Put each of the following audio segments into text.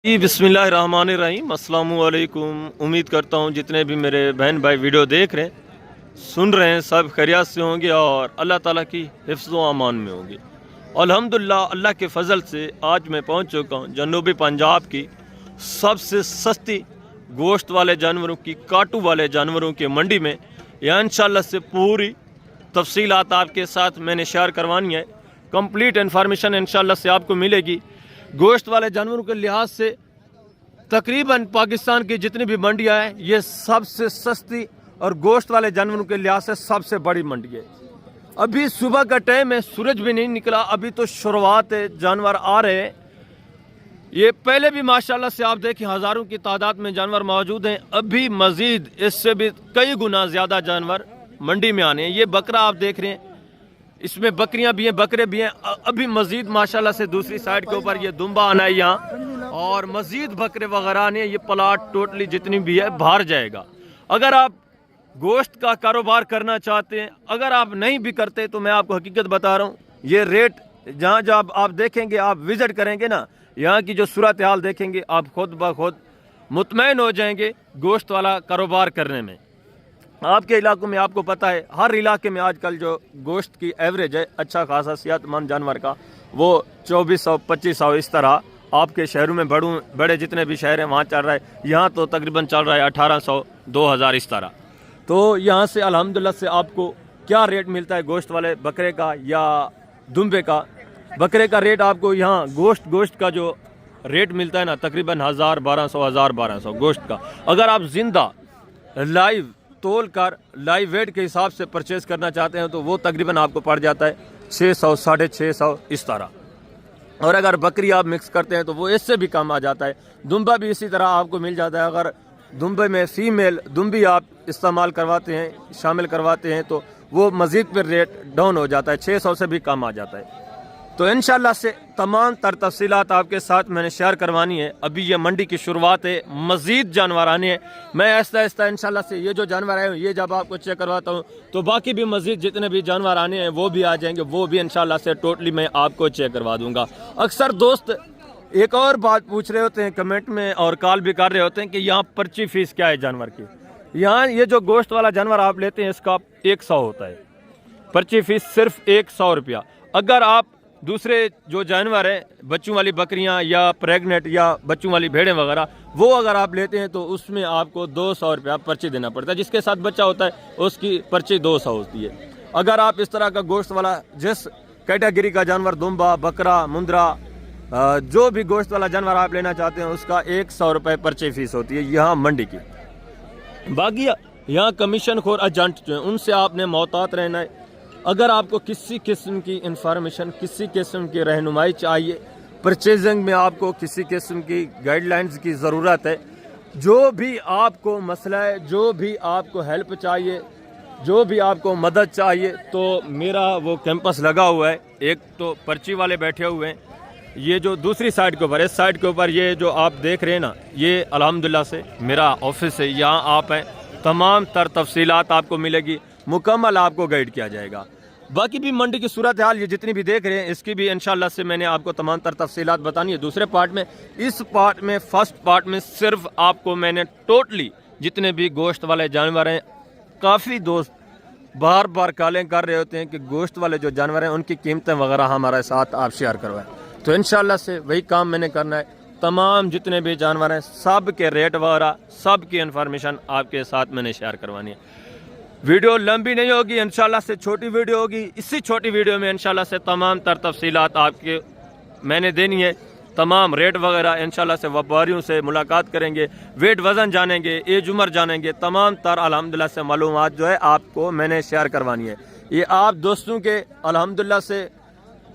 जी बिस्मिल्लाहिर्रहमानिर्रहीम अस्सलामुअलैकुम। उम्मीद करता हूँ जितने भी मेरे बहन भाई वीडियो देख रहे हैं सुन रहे हैं सब खैरियत से होंगे और अल्लाह ताला की हिफ्ज़ व अमान में होंगे। अल्हम्दुलिल्लाह अल्लाह के फ़ज़ल से आज मैं पहुँच चुका हूँ जनूबी पंजाब की सबसे सस्ती गोश्त वाले जानवरों की काटू वाले जानवरों की मंडी में। यहाँ इंशाअल्लाह से पूरी तफसीलात आपके साथ मैंने शेयर करवानी है। कंप्लीट इन्फॉर्मेशन इंशाअल्लाह से आपको मिलेगी। गोश्त वाले जानवरों के लिहाज से तकरीबन पाकिस्तान की जितनी भी मंडियाँ हैं ये सबसे सस्ती और गोश्त वाले जानवरों के लिहाज से सबसे बड़ी मंडी है। अभी सुबह का टाइम है, सूरज भी नहीं निकला, अभी तो शुरुआत है, जानवर आ रहे हैं। ये पहले भी माशाल्लाह से आप देखें हज़ारों की तादाद में जानवर मौजूद हैं। अभी मज़ीद इससे भी कई गुना ज़्यादा जानवर मंडी में आने हैं। ये बकरा आप देख रहे हैं, इसमें बकरियां भी हैं, बकरे भी हैं। अभी मज़ीद माशाल्लाह से दूसरी साइड के ऊपर ये दुम्बा आना है यहाँ, और मज़ीद बकरे वगैरह आने। ये प्लाट टोटली जितनी भी है बाहर जाएगा। अगर आप गोश्त का कारोबार करना चाहते हैं, अगर आप नहीं भी करते, तो मैं आपको हकीकत बता रहा हूँ, ये रेट जहाँ जहाँ आप देखेंगे, आप विज़िट करेंगे ना, यहाँ की जो सूरत हाल देखेंगे, आप खुद ब खुद मुतमईन हो जाएंगे गोश्त वाला कारोबार करने में। आपके इलाकों में आपको पता है हर इलाके में आजकल जो गोश्त की एवरेज है अच्छा खासा सेहतमंद जानवर का, वो 2400 2500 इस तरह आपके शहरों में बड़े जितने भी शहर हैं वहाँ चल रहा है। यहाँ तो तकरीबन चल रहा है 1800 2000 इस तरह। तो यहाँ से अल्हम्दुलिल्लाह से आपको क्या रेट मिलता है गोश्त वाले बकरे का या दुम्बे का। बकरे का रेट आपको यहाँ गोश्त का जो रेट मिलता है ना, तकरीबन 1200 गोश्त का। अगर आप जिंदा लाइव तोल कर लाइव वेट के हिसाब से परचेज़ करना चाहते हैं तो वो तकरीबन आपको पड़ जाता है 600 650 इस तरह। और अगर बकरी आप मिक्स करते हैं तो वो इससे भी कम आ जाता है। दुम्बा भी इसी तरह आपको मिल जाता है। अगर दुम्बे में फीमेल दुम्बी आप इस्तेमाल करवाते हैं, शामिल करवाते हैं, तो वो मज़ीद फिर रेट डाउन हो जाता है, 600 से भी कम आ जाता है। तो इंशाल्लाह से तमाम तर तफसीलात आपके साथ मैंने शेयर करवानी है। अभी ये मंडी की शुरुआत है, मज़ीद जानवर आने हैं। मैं आहिस्ता आहिस्ता इंशाल्लाह से ये जो जानवर आए हैं ये जब आपको चेक करवाता हूँ तो बाकी भी मज़ीद जितने भी जानवर आने हैं वो भी आ जाएंगे, वो भी इंशाल्लाह से टोटली मैं आपको चेक करवा दूँगा। अक्सर दोस्त एक और बात पूछ रहे होते हैं कमेंट में और कॉल भी कर रहे होते हैं कि यहाँ पर्ची फ़ीस क्या है जानवर की। यहाँ ये जो गोश्त वाला जानवर आप लेते हैं इसका 100 होता है, पर्ची फ़ीस सिर्फ 100 रुपया। अगर आप दूसरे जो जानवर हैं, बच्चों वाली बकरियां या प्रेग्नेंट या बच्चों वाली भेड़ें वगैरह, वो अगर आप लेते हैं तो उसमें आपको 200 रुपया पर्ची देना पड़ता है। जिसके साथ बच्चा होता है उसकी पर्ची 200 होती है। अगर आप इस तरह का गोश्त वाला जिस कैटेगरी का जानवर, दुम्बा, बकरा, मुंद्रा, जो भी गोश्त वाला जानवर आप लेना चाहते हैं उसका 100 रुपये पर्ची फ़ीस होती है यहाँ मंडी की। बाकी यहाँ कमीशन खोर एजेंट जो हैं उनसे आपने मोहतात रहना है। अगर आपको किसी किस्म की इंफॉर्मेशन, किसी किस्म की रहनुमाई चाहिए, परचेजिंग में आपको किसी किस्म की गाइडलाइंस की ज़रूरत है, जो भी आपको मसला है, जो भी आपको हेल्प चाहिए, जो भी आपको मदद चाहिए, तो मेरा वो कैंपस लगा हुआ है। एक तो पर्ची वाले बैठे हुए हैं, ये जो दूसरी साइड के ऊपर, इस साइड के ऊपर ये जो आप देख रहे हैं ना, ये अल्हम्दुलिल्लाह से मेरा ऑफिस है। यहाँ आप हैं, तमाम तर तफसीलात आपको मिलेगी, मुकम्मल आपको गाइड किया जाएगा। बाकी भी मंडी की सूरत हाल ये जितनी भी देख रहे हैं इसकी भी इंशाल्लाह से मैंने आपको तमाम तर तफसीलात बतानी है दूसरे पार्ट में। इस पार्ट में, फर्स्ट पार्ट में सिर्फ आपको मैंने टोटली जितने भी गोश्त वाले जानवर हैं, काफ़ी दोस्त बार बार कॉलें कर रहे होते हैं कि गोश्त वाले जो जानवर हैं उनकी कीमतें वगैरह हमारे साथ आप शेयर करवाएं, तो इंशाल्लाह से वही काम मैंने करना है। तमाम जितने भी जानवर हैं सब के रेट वगैरह सब की इन्फॉर्मेशन आपके साथ मैंने शेयर करवानी है। वीडियो लंबी नहीं होगी, इंशाल्लाह से छोटी वीडियो होगी। इसी छोटी वीडियो में इंशाल्लाह से तमाम तर तफसीलात आपके मैंने देनी है। तमाम रेट वगैरह इंशाल्लाह से व्यापारियों से मुलाकात करेंगे, वेट वज़न जानेंगे, एज उम्र जानेंगे, तमाम तर अल्हम्दुलिल्लाह से मालूमात जो है आपको मैंने शेयर करवानी है। ये आप दोस्तों के अल्हम्दुलिल्लाह से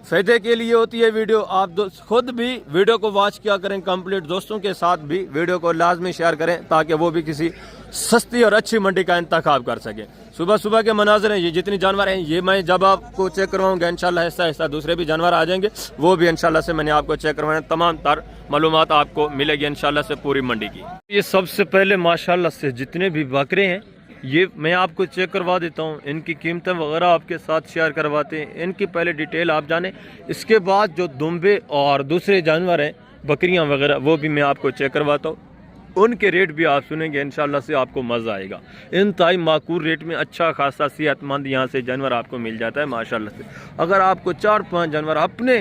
फ़ायदे के लिए होती है वीडियो। आप खुद भी वीडियो को वॉच किया करें कंप्लीट, दोस्तों के साथ भी वीडियो को लाजमी शेयर करें ताकि वो भी किसी सस्ती और अच्छी मंडी का इंतखाब कर सकें। सुबह सुबह के मनाजर हैं, ये जितनी जानवर हैं ये मैं जब आपको चेक करवाऊंगा इंशाल्लाह ऐसा ऐसा दूसरे भी जानवर आ जाएंगे, वो भी इंशाल्लाह से मैंने आपको चेक करवाना। तमाम तर मालूमात आपको मिलेगी इंशाल्लाह से पूरी मंडी की। ये सबसे पहले माशाल्लाह से जितने भी बकरे हैं ये मैं आपको चेक करवा देता हूँ, इनकी कीमतें वगैरह आपके साथ शेयर करवाते हैं। इनकी पहले डिटेल आप जानें, इसके बाद जो दुम्बे और दूसरे जानवर हैं बकरियां वगैरह, वो भी मैं आपको चेक करवाता हूँ। उनके रेट भी आप सुनेंगे, इंशाल्लाह से आपको मज़ा आएगा। इंतहाई माकूल रेट में अच्छा खासा सेहतमंद यहाँ से जानवर आपको मिल जाता है माशाल्लाह से। अगर आपको 4-5 जानवर अपने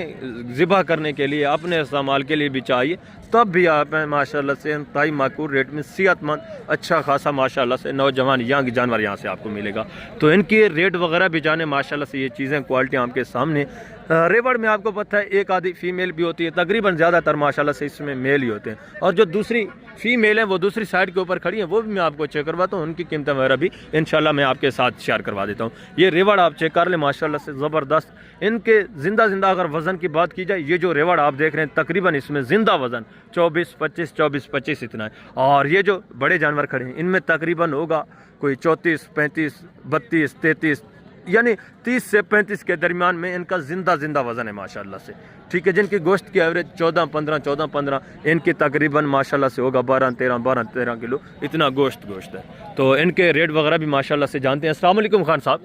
ज़िबा करने के लिए, अपने इस्तेमाल के लिए भी चाहिए, तब भी आप माशाल्लाह से इंतहाई माकूल रेट में सेहतमंद अच्छा खासा माशाल्लाह से नौजवान यंग जानवर यहाँ से आपको मिलेगा। तो इनके रेट वगैरह भी जाने माशाल्लाह से, ये चीज़ें क्वालिटी आपके सामने। रेवड़ में आपको पता है एक आधी फीमेल भी होती है, तकरीबन ज़्यादातर माशाल्लाह से इसमें मेल ही होते हैं। और जो दूसरी फीमेल है वो दूसरी साइड के ऊपर खड़ी है, वो भी मैं आपको चेक करवाता हूँ। उनकी कीमतें वगैरह भी इंशाल्लाह मैं आपके साथ शेयर करवा देता हूँ। ये रेवड़ आप चेक कर लें माशाल्लाह से ज़बरदस्त। इनके जिंदा अगर वज़न की बात की जाए, ये जो रेवड़ आप देख रहे हैं तकरीबन इसमें जिंदा वज़न 24-25 इतना है। और ये जो बड़े जानवर खड़े हैं इनमें तकरीबन होगा कोई 34, 35, 32, 33 यानी 30 से 35 के दरमियान में इनका जिंदा वज़न है माशाल्लाह से। ठीक है, जिनकी गोश्त की एवरेज 14-15 इनकी तकरीबन माशाल्लाह से होगा 12-13 किलो इतना गोश्त है। तो इनके रेट वगैरह भी माशाल्लाह से जानते हैं। अस्सलाम वालेकुम खान साहब,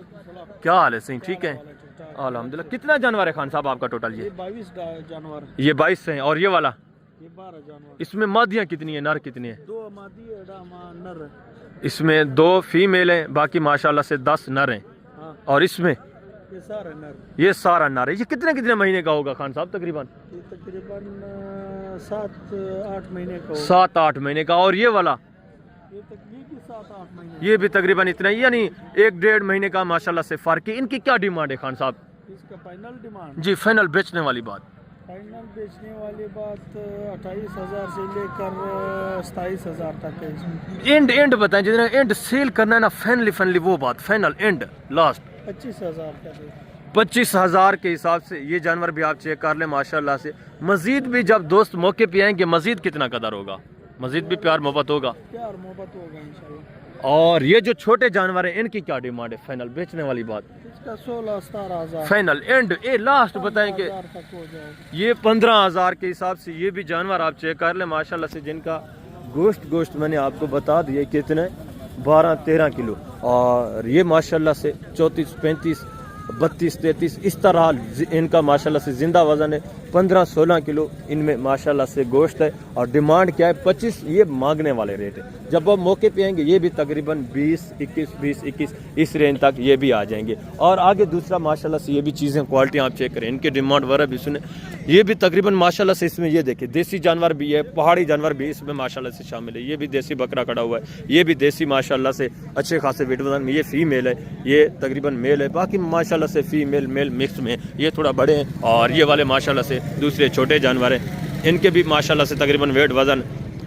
क्या हाल है? सही ठीक है अल्हम्दुलिल्लाह। कितना जानवर है खान साहब आपका टोटल? ये 22 जानवर। ये 22 है। और ये वाला? ये 12 जानवर। इसमें मादियाँ कितनी है, नर कितनी है? 2 मादी नर। इसमें 2 फीमेल हैं, बाकी माशाल्लाह से 10 नर हैं। हाँ। और इसमें ये सारा नर। ये सारा नर है। ये कितने महीने का होगा खान साहब तकरीबन? ये तकरीबन 7-8 महीने का। 7-8 महीने का। और ये वाला? ये भी 7-8 महीने। ये भी तकरीबन इतना ही, यानी 1-1.5 महीने का माशाल्लाह से फ़र्क है। इनकी क्या डिमांड है खान साहब? इसका फाइनल डिमांड? जी फाइनल बेचने वाली बात। फाइनल बेचने वाली बात 28,000 से लेकर 27,000 तक है इसमें। एंड बताएं, जितना एंड सेल करना है ना, फाइनली वो बात, फाइनल एंड लास्ट 25,000 का है। 25,000 के हिसाब से ये जानवर भी आप चेक कर लें माशाल्लाह से। मजीद भी जब दोस्त मौके पे आएंगे मजीद कितना कदर होगा, मजीद भी प्यार मोहब्बत होगा। प्यार मोहब्बत होगा इंशाल्लाह। और ये जो छोटे जानवर हैं इनकी क्या डिमांड है फाइनल बेचने वाली बात? इसका 16-17,000 फाइनल एंड ए लास्ट बताएं कि तक हो जाएगा। ये 15,000 के हिसाब से ये भी जानवर आप चेक कर लें माशाल्लाह से, जिनका गोश्त मैंने आपको बता दिया कितने 12-13 किलो। और ये माशाल्लाह से 34-35, 32-33 इस तरह इनका माशाल्लाह से जिंदा वज़न है। 15-16 किलो इनमें माशाल्लाह से गोश्त है। और डिमांड क्या है? 25 ये मांगने वाले रेट है। जब आप मौके पे आएंगे ये भी तकरीबन 20-21 इस रेंज तक ये भी आ जाएंगे। और आगे दूसरा माशाल्लाह से ये भी चीज़ें क्वालिटी आप चेक करें, इनके डिमांड वगैरह भी सुने। ये भी तकरीबन माशाल्लाह से इसमें ये देखिए देसी जानवर भी है, पहाड़ी जानवर भी इसमें माशाल्लाह से शामिल है। ये भी देसी बकरा खड़ा हुआ है, ये भी देसी माशाल्लाह से अच्छे खासे वेट वजन में। ये फीमेल है, ये तकरीबन मेल है, बाकी माशाल्लाह से फीमेल मेल मिक्स में। ये थोड़ा बड़े हैं। और ये वाले माशाल्लाह से दूसरे छोटे जानवर हैं, इनके भी माशाल्लाह से तकरीबन वेट वज़न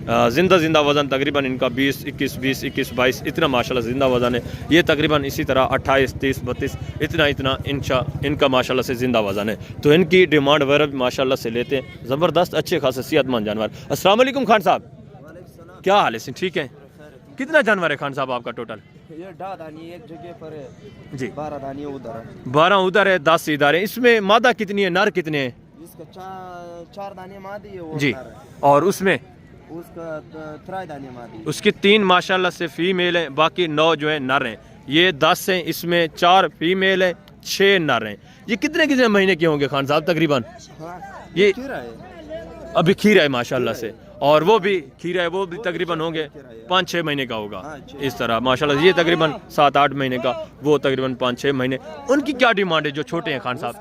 जिंदा वज़न तकरीबन इनका 20-21 इतना माशाल्लाह जिंदा वज़न है। ये तकरीबन इसी तरह 28, 30, 32 इतना इनका माशाल्लाह से जिंदा वज़न है। तो इनकी डिमांड वगैरह भी माशाल्लाह से लेते हैं। ज़बरदस्त अच्छे खासे सेहतमंद जानवर। अस्सलाम वालेकुम खान साहब, क्या हाल है? ठीक है। कितना जानवर है खान साहब आपका टोटल? ये 10 दानी एक जगह पर है जी, 12 दानी उधर है। 12 उधर है, 10 इधर है। इसमें मादा कितनी है, नर कितने हैं? इसका 4 दाने मादी है वो जी। नर है। और उसमें उसका 3 दाने मादी। उसकी 3 माशाल्लाह से फीमेल हैं, बाकी 9 जो है नर हैं। ये 10 हैं, इसमें 4 फीमेल हैं, 6 नर हैं। ये कितने महीने के होंगे खान साहब तकरीबन? हाँ, ये खीरा है। अभी खीरा है माशाल्लाह से। और वो भी खीरा है, वो भी तकरीबन होंगे 5-6 महीने का होगा। इस तरह माशाल्लाह ये तकरीबन 7-8 महीने का, वो तकरीबन 5-6 महीने। उनकी क्या डिमांड है जो छोटे हैं खान साहब?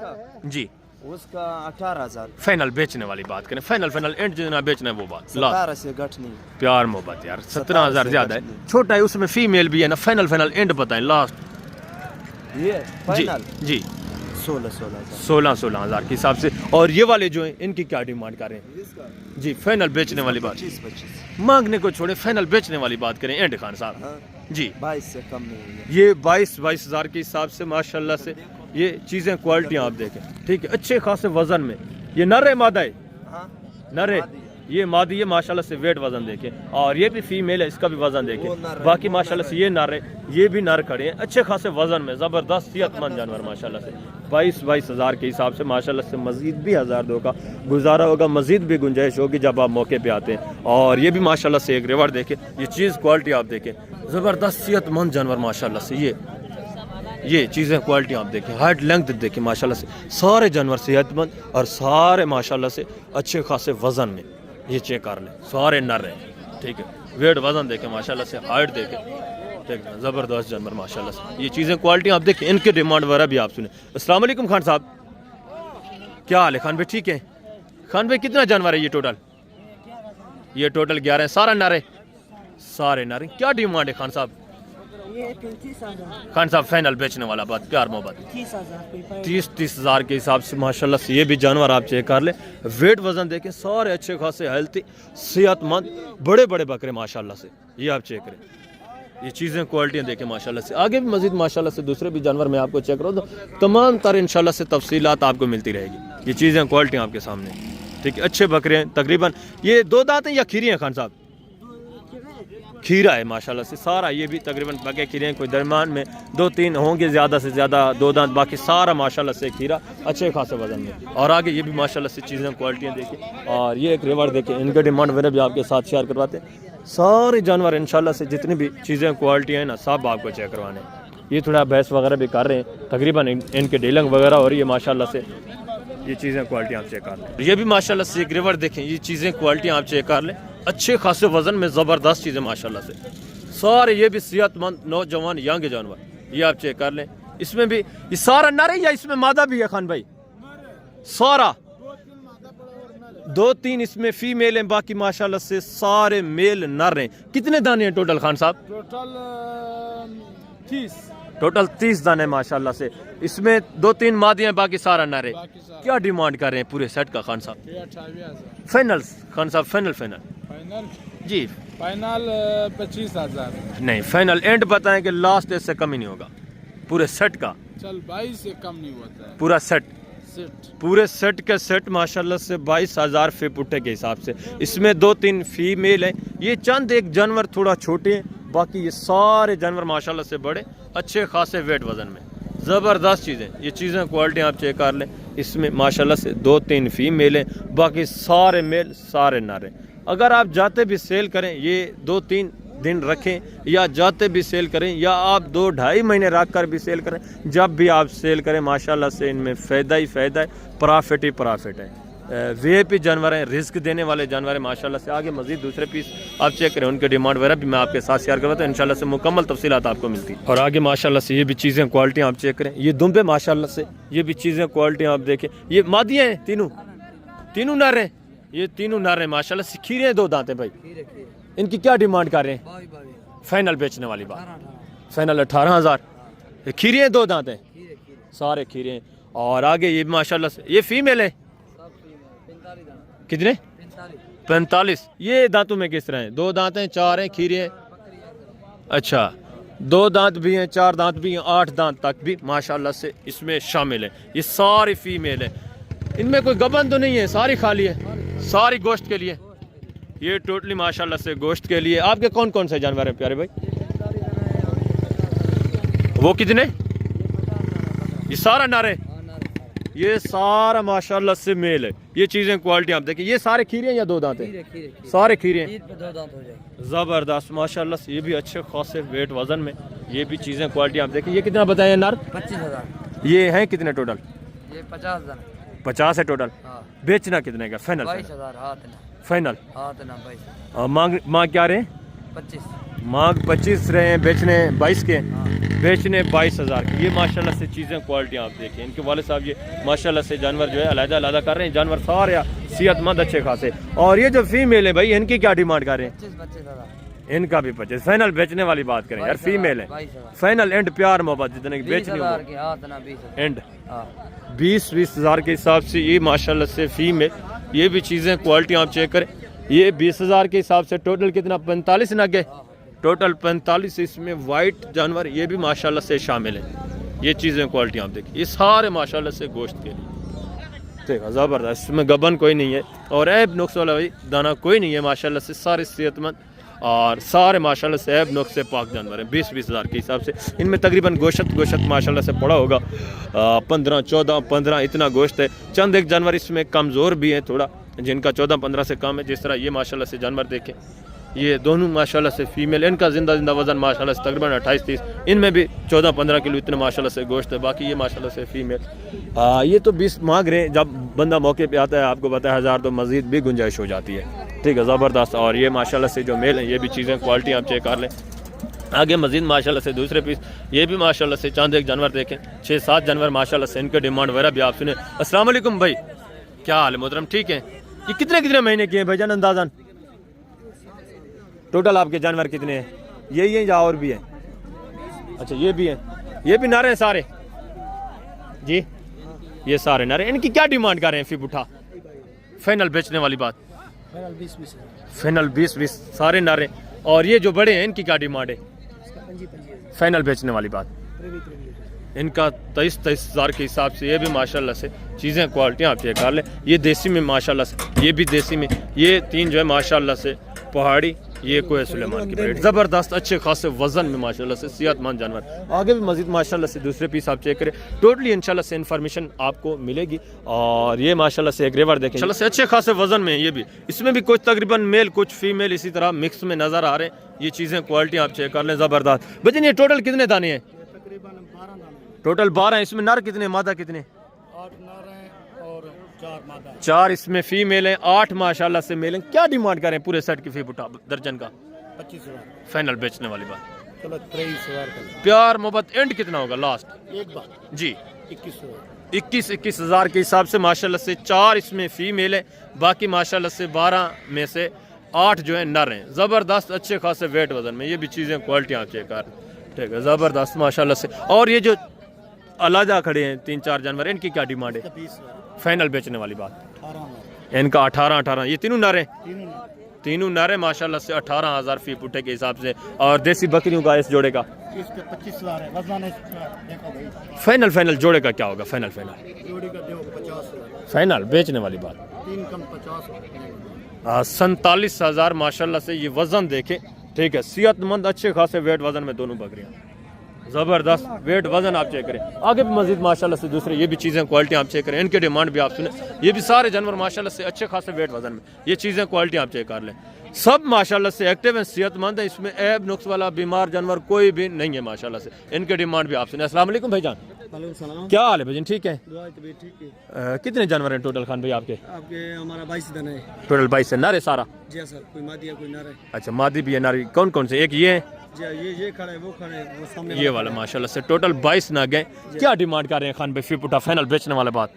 जी उसका 18,000। फाइनल बेचने वाली बात करें, फाइनल एंड जितना बेचना है वो बात। 17 से घट नहीं। प्यार मोहब्बत यार, 17,000 ज्यादा है। छोटा है, उसमें फीमेल भी है ना। फाइनल एंड बताएं लास्ट। ये फाइनल जी 16,000 के हिसाब से। और ये वाले जो हैं इनकी क्या डिमांड कर रहे हैं? जी फाइनल बेचने वाली बात। 25 मांगने को छोड़े, फाइनल बेचने वाली बात करें एंड खान साहब। हाँ, जी 22 से कम नहीं है। ये 22,000 के हिसाब से माशाल्लाह से ये चीज़ें क्वालिटी आप देखें। ठीक है, अच्छे खासे वजन में। ये नर है मादा है? हाँ, नर है। ये मादी है माशाल्लाह से, वेट वजन देखें। और ये भी फीमेल है, इसका भी वजन देखें। बाकी माशाल्लाह से ये नर है, ये भी नर खड़े हैं अच्छे खासे वजन में। ज़बरदस्त सेहतमंद जानवर माशाल्लाह से। 22,000 के हिसाब से माशाल्लाह से मजीद भी 1,000-2 का गुजारा होगा, मजीद भी गुंजाइश होगी जब आप मौके पे आते हैं। और ये भी माशाल्लाह से एक रेवड़ देखें, ये चीज़ क्वालिटी आप देखें, ज़बरदस्त सेहतमंद जानवर माशाल्लाह से। ये चीज़ें क्वालिटी आप देखें, हाइट लेंथ देखें माशाल्लाह से। सारे जानवर सेहतमंद और सारे माशाल्लाह से अच्छे खासे वज़न में। ये चेक कर लें, सारे नर हैं, ठीक है। वेट वजन देखें माशाल्लाह से, हाइट देखें, ठीक है, ज़बरदस्त जानवर माशाल्लाह से। ये चीज़ें क्वालिटी आप देखें, इनके डिमांड वगैरह भी आप सुने। अस्सलाम वालेकुम खान साहब, क्या हाल है खान भाई? ठीक है खान भाई, कितना जानवर है ये टोटल? ये टोटल 11 है, सारा नर है, सारे नर हैं। क्या डिमांड है खान साहब? ये 35,000। खान साहब फाइनल बेचने वाला बात, प्यार मोहब्बत 30,000। 30,000 के हिसाब से माशाल्लाह से ये भी जानवर आप चेक कर ले। वेट वजन देखें, सारे अच्छे खासे हेल्थी सेहतमंद बड़े बड़े बकरे माशाल्लाह से, ये आप चेक करें। ये चीज़ें क्वालिटियाँ देखें माशाल्लाह से। आगे भी मजीद माशाल्लाह से दूसरे भी जानवर मैं आपको चेक करूँ तो तमाम तर इंशाल्लाह से तफसीलात आपको मिलती रहेगी। ये चीज़ें क्वालिटियाँ आपके सामने, ठीक है। अच्छे बकरे हैं, तकरीबन ये 2 दांत हैं या खीरी हैं खान साहब? खीरा है माशाल्लाह से सारा, ये भी तकरीबन पके खीरे हैं, कोई दरमियान में 2-3 होंगे, ज़्यादा से ज़्यादा 2 दांत, बाकी सारा माशाल्लाह से खीरा, अच्छे खासे वजन में। और आगे ये भी माशाल्लाह से चीज़ें क्वालिटियाँ देखें। और ये एक रिवर देखें, इनके डिमांड वगैरह भी आपके साथ शेयर करवाते हैं। सारे जानवर इंशाल्लाह से जितनी भी चीज़ें क्वालिटियाँ हैं ना, सब आपको चेक करवाने हैं। ये थोड़ा भैंस वगैरह भी कर रहे हैं, तकरीबन इनके डीलिंग वगैरह हो रही है माशाल्लाह से। ये चीज़ें क्वालिटी आप चेक कर लें। ये भी माशाल्लाह से एक रिवर देखें, ये चीज़ें क्वालिटी आप चेक कर लें, अच्छे खासे वजन में ज़बरदस्त चीज़ें माशाल्लाह से सारे। ये भी सेहतमंद नौजवान यंग जानवर, ये आप चेक कर लें। इसमें भी ये सारा नर है या इसमें मादा भी है खान भाई? सारा 2-3 इसमें फीमेल हैं, बाकी माशाल्लाह से सारे मेल नर हैं। कितने दाने हैं टोटल खान साहब? टोटल 30 दाने माशाल्लाह से। इसमें 2-3 मादियाँ हैं, बाकी सारा नर है। क्या डिमांड कर रहे हैं पूरे सेट का खान साहब? 28,000 फाइनल खान साहब, फाइनल जी फाइनल 25,000 नहीं, फाइनल एंड बताएं कि लास्ट इससे कम ही नहीं होगा पूरे सेट का। चल 22 से कम नहीं होता है पूरा सेट, पूरे सेट के सेट माशाल्लाह से 22,000 फे पुट्टे के हिसाब से। इसमें 2-3 फीमेल हैं, ये चंद एक जानवर थोड़ा छोटे हैं, बाकी ये सारे जानवर माशाल्लाह से बड़े अच्छे खासे वेट वजन में, ज़बरदस्त चीज़ें। ये चीज़ें क्वालिटी आप चेक कर लें। इसमें माशाल्लाह से 2-3 फीमेल हैं, बाकी सारे मेल सारे नर हैं। अगर आप जाते भी सेल करें, ये 2-3 दिन रखें, या जाते भी सेल करें, या आप 2-2.5 महीने रख कर भी सेल करें, जब भी आप सेल करें माशाल्लाह से इनमें फ़ायदा ही फ़ायदा है, प्रॉफिट ही प्रॉफिट है। वीआईपी जानवर हैं, रिस्क देने वाले जानवर हैं माशाल्लाह से। आगे मजीद दूसरे पीस आप चेक करें, उनके डिमांड वगैरह भी मैं आपके साथ शेयर करवाता हूँ, इंशाल्लाह से मुकम्मल तफसीलात आपको मिलती। और आगे माशाल्लाह से ये भी चीज़ें क्वालिटी आप चेक करें। ये दुम्बे माशाल्लाह से, ये भी चीज़ें क्वालिटी आप देखें। ये मादियाँ हैं, तीनों नर हैं, ये तीनों नर हैं माशाल्लाह से। खीरे 2 दांत हैं भाई, इनकी क्या डिमांड कर रहे हैं? फाइनल बेचने वाली बात, फाइनल 18,000। खीरे 2 दांत हैं, सारे खीरे हैं। और आगे ये माशाल्लाह से ये फीमेल है, कितने? 45। ये दांतों में किस तरह हैं? 2 दांत हैं, 4 हैं, खीरे हैं। अच्छा, 2 दांत भी हैं, 4 दांत भी हैं, 8 दांत तक भी माशाल्लाह से इसमें शामिल है। ये सारी फीमेल है, इनमें कोई गबन तो नहीं है, सारी खाली है, सारी गोश्त के लिए। ये टोटली माशाल्लाह से गोश्त के लिए। आपके कौन कौन से जानवर हैं प्यारे भाई? वो कितने? ये सारा नर है, ये सारा माशाल्लाह से मेल है। ये चीज़ें क्वालिटी आप देखिए। ये सारे खीरे हैं या 2 दांत हैं? सारे खीरे हैं, ज़बरदस्त माशाल्लाह से। ये भी अच्छे खासे वेट वजन में, ये भी चीज़ें क्वालिटी आप देखिए। ये कितना बताएं नर? 25,000। ये हैं कितने टोटल? ये 50,000 50 है टोटल। बेचना कितने का? Final 22,000 final. फाइनल मांग क्या रहे? 25। मांग 25 रहे हैं, बेचने 22 के, बेचने 22,000 के। ये माशाल्लाह से चीज़ें क्वालिटी आप देखें। इनके वाले साहब ये माशाल्लाह से जानवर जो है अलग-अलग कर रहे हैं, जानवर सारे सेहतमंद अच्छे खासे। और ये जो फीमेल है भाई, इनकी क्या डिमांड कर रहे हैं? 25,000। इनका भी 25। फाइनल बेचने वाली बात करें यार, फीमेल है, फाइनल एंड प्यार मोहब्बत जितने की बेचनी हो एंड 20,000 के हिसाब से। ये माशाल्लाह से फीमेल, ये भी चीज़ें क्वालिटी आप चेक करें। ये 20,000 के हिसाब से टोटल कितना? 45 नग है टोटल, 45। इसमें वाइट जानवर ये भी माशाल्लाह से शामिल है। ये चीज़ें क्वालिटी आप देखिए, ये सारे माशाल्लाह से गोश्त के लिए, ठीक है, ज़बरदस्त। इसमें गबन कोई नहीं है और ऐब नुक्स वाला भाई दाना कोई नहीं है माशाल्लाह से। सारे सेहतमंद और सारे माशाल्लाह से ऐब नुक्स से पाक जानवर हैं। 20,000 के हिसाब से इनमें तकरीबन गोश्त माशाल्लाह से पड़ा होगा 15, 14, 15 इतना गोश्त है। चंद एक जानवर इसमें कमज़ोर भी है थोड़ा, जिनका 14-15 से कम है। जिस तरह ये माशाल्लाह से जानवर देखें, ये दोनों माशाल्लाह से फीमेल, इनका जिंदा वज़न माशाल्लाह से तकरीबन 28-30। इनमें भी 14-15 किलो इतना माशाल्लाह से गोश्त है। बाकी ये माशाल्लाह से फीमेल। ये तो 20 मांग रहे हैं, जब बंदा मौके पे आता है आपको पता है 1000 तो मज़ीद भी गुंजाइश हो जाती है। ठीक है, ज़बरदस्त। और ये माशाल्लाह से जो मेल हैं ये भी चीज़ें क्वालिटी आप चेक कर लें। आगे मजीद माशाल्लाह से दूसरे पीस ये भी माशाल्लाह से चांद एक जानवर देखें, 6-7 जानवर माशाल्लाह से इनके डिमांड वगैरह भी आप सुने। अस्सलाम वालेकुम भाई, क्या हाल है मोहतरम, ठीक है? ये कितने कितने महीने के हैं भाईजान अंदाज़न? टोटल आपके जानवर कितने हैं? यही हैं या और भी हैं? अच्छा ये भी हैं, ये भी नारे हैं सारे जी, ये सारे नारे। इनकी क्या डिमांड कर रहे हैं? फी बुठा फाइनल बेचने वाली बात, फाइनल 20-20 सारे नारे। और ये जो बड़े हैं इनकी क्या डिमांड है? फाइनल बेचने वाली बात, इनका 23-23 हज़ार के हिसाब से। ये भी माशाल्लाह से चीज़ें क्वालिटी आप चेक कर लें। ये देसी में माशाल्लाह से, ये भी देसी में, ये तीन जो है माशाल्लाह से पहाड़ी, ये कोई सुलेमान की ब्रीड, ज़बरदस्त अच्छे खासे वजन में माशाल्लाह से सेहतमंद जानवर। आगे भी मजीद माशाल्लाह से दूसरे पीस आप चेक करें, टोटली इंशाल्लाह से इन्फॉर्मेशन आपको मिलेगी। और ये माशाल्लाह से एक रेवर देखें इंशाल्लाह से अच्छे खासे वजन में, ये भी इसमें भी कुछ तकरीबन मेल कुछ फीमेल इसी तरह मिक्स में नज़र आ रहे हैं। ये चीज़ें क्वालिटी आप चेक कर लें, ज़बरदस्त। बच्चे ये टोटल कितने दाने हैं? टोटल 12 हैं। इसमें नर कितने, मादा कितने? 8 नर हैं और 4 मादा। 4 इसमें फीमेल हैं, 8 माशाल्लाह से मेल हैं। क्या डिमांड करें पूरे सेट की फी बुटा दर्जन का? 25,000 फाइनल बेचने वाली बात। चलो 23,000 प्यार मोहब्बत एंड कितना होगा लास्ट? एक बार जी 21,000 21 हज़ार के हिसाब से माशाल्लाह से 4 इसमें फीमेल है, बाकी माशाल्लाह से 12 में से 8 जो है नर हैं। ज़बरदस्त अच्छे खासे वेट वजन में, ये भी चीज़ें क्वालिटी आप चेक कर, ठीक है, ज़बरदस्त माशाल्लाह से। और ये जो अलाजा खड़े हैं 3-4 जानवर, इनकी क्या डिमांड है? 20,000 फाइनल बेचने वाली बात। 18,000 इनका 18-18, ये तीनों नर हैं, तीनों नर हैं माशाल्लाह से 18,000 फी पुट्टे के हिसाब से। और देसी बकरियों का इस जोड़े का इस पे 25,000 है। वजन देखो भाई, फाइनल जोड़े का क्या होगा? फाइनल जोड़ी का देखो 50,000, फाइनल बेचने वाली बात। 3 कम 50,000 47,000 माशाल्लाह से ये वजन देखे, ठीक है, सेहतमंद अच्छे खासे वेट वजन में दोनों बकरियां, ज़बरदस्त वेट वजन आप चेक करें। आगे भी मजीद माशाल्लाह से दूसरे ये भी चीज़ें क्वालिटी आप चेक करें, इनके डिमांड भी आप सुने। ये भी सारे जानवर माशाल्लाह से अच्छे खासे वेट वजन में, ये चीज़ें क्वालिटी आप चेक कर लें। सब माशाल्लाह से एक्टिव हैं, सेहतमंद है, इसमें ऐब नुक्स वाला बीमार जानवर कोई भी नहीं है माशाल्लाह से। इनके डिमांड भी आप सुने। अस्सलाम वालेकुम भाईजान, क्या हाल है भाईजान, ठीक है? कितने जानवर हैं टोटल खान भाई आपके? हमारा 22 दाना है टोटल 22 है। नर है सारा? जी सर, कोई मादी है कोई नर है। अच्छा मादी भी है, नारी कौन कौन से? एक ये है, ये खड़ा है, वो खड़ा है, वो सामने ये वाला माशाल्लाह से। टोटल 22 नाग हैं। क्या डिमांड कर रहे हैं खान भाई फी पुटा? फाइनल बेचने वाला बात,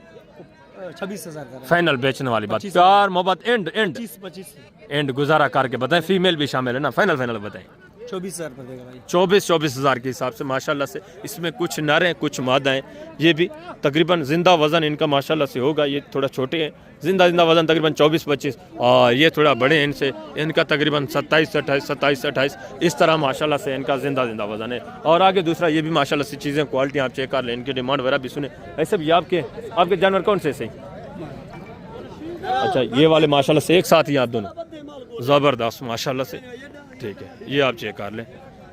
26,000 फाइनल बेचने वाली बात। प्यार मोहब्बत एंड 25 एंड गुजारा करके बताएं, फीमेल भी शामिल है ना? फाइनल बताएं। 24,000 पर देगा भाई। 24 हज़ार के हिसाब से माशाल्लाह से। इसमें कुछ नर हैं कुछ मादा हैं। ये भी तकरीबन जिंदा वजन इनका माशाल्लाह से होगा, ये थोड़ा छोटे हैं, जिंदा वजन तकरीबन 24-25, और ये थोड़ा बड़े हैं इनसे, इनका तकरीबन 27-28 इस तरह माशाल्लाह से इनका जिंदा वजन है। और आगे दूसरा ये भी माशाल्लाह से चीज़ें क्वालिटी आप चेक कर लें, इनकी डिमांड वगैरह भी सुने। ऐसे भी आपके जानवर कौन से सही? अच्छा ये वाले माशाल्लाह से एक साथ ही आप दोनों, ज़बरदस्त माशाल्लाह से, ठीक है, ये आप चेक कर लें।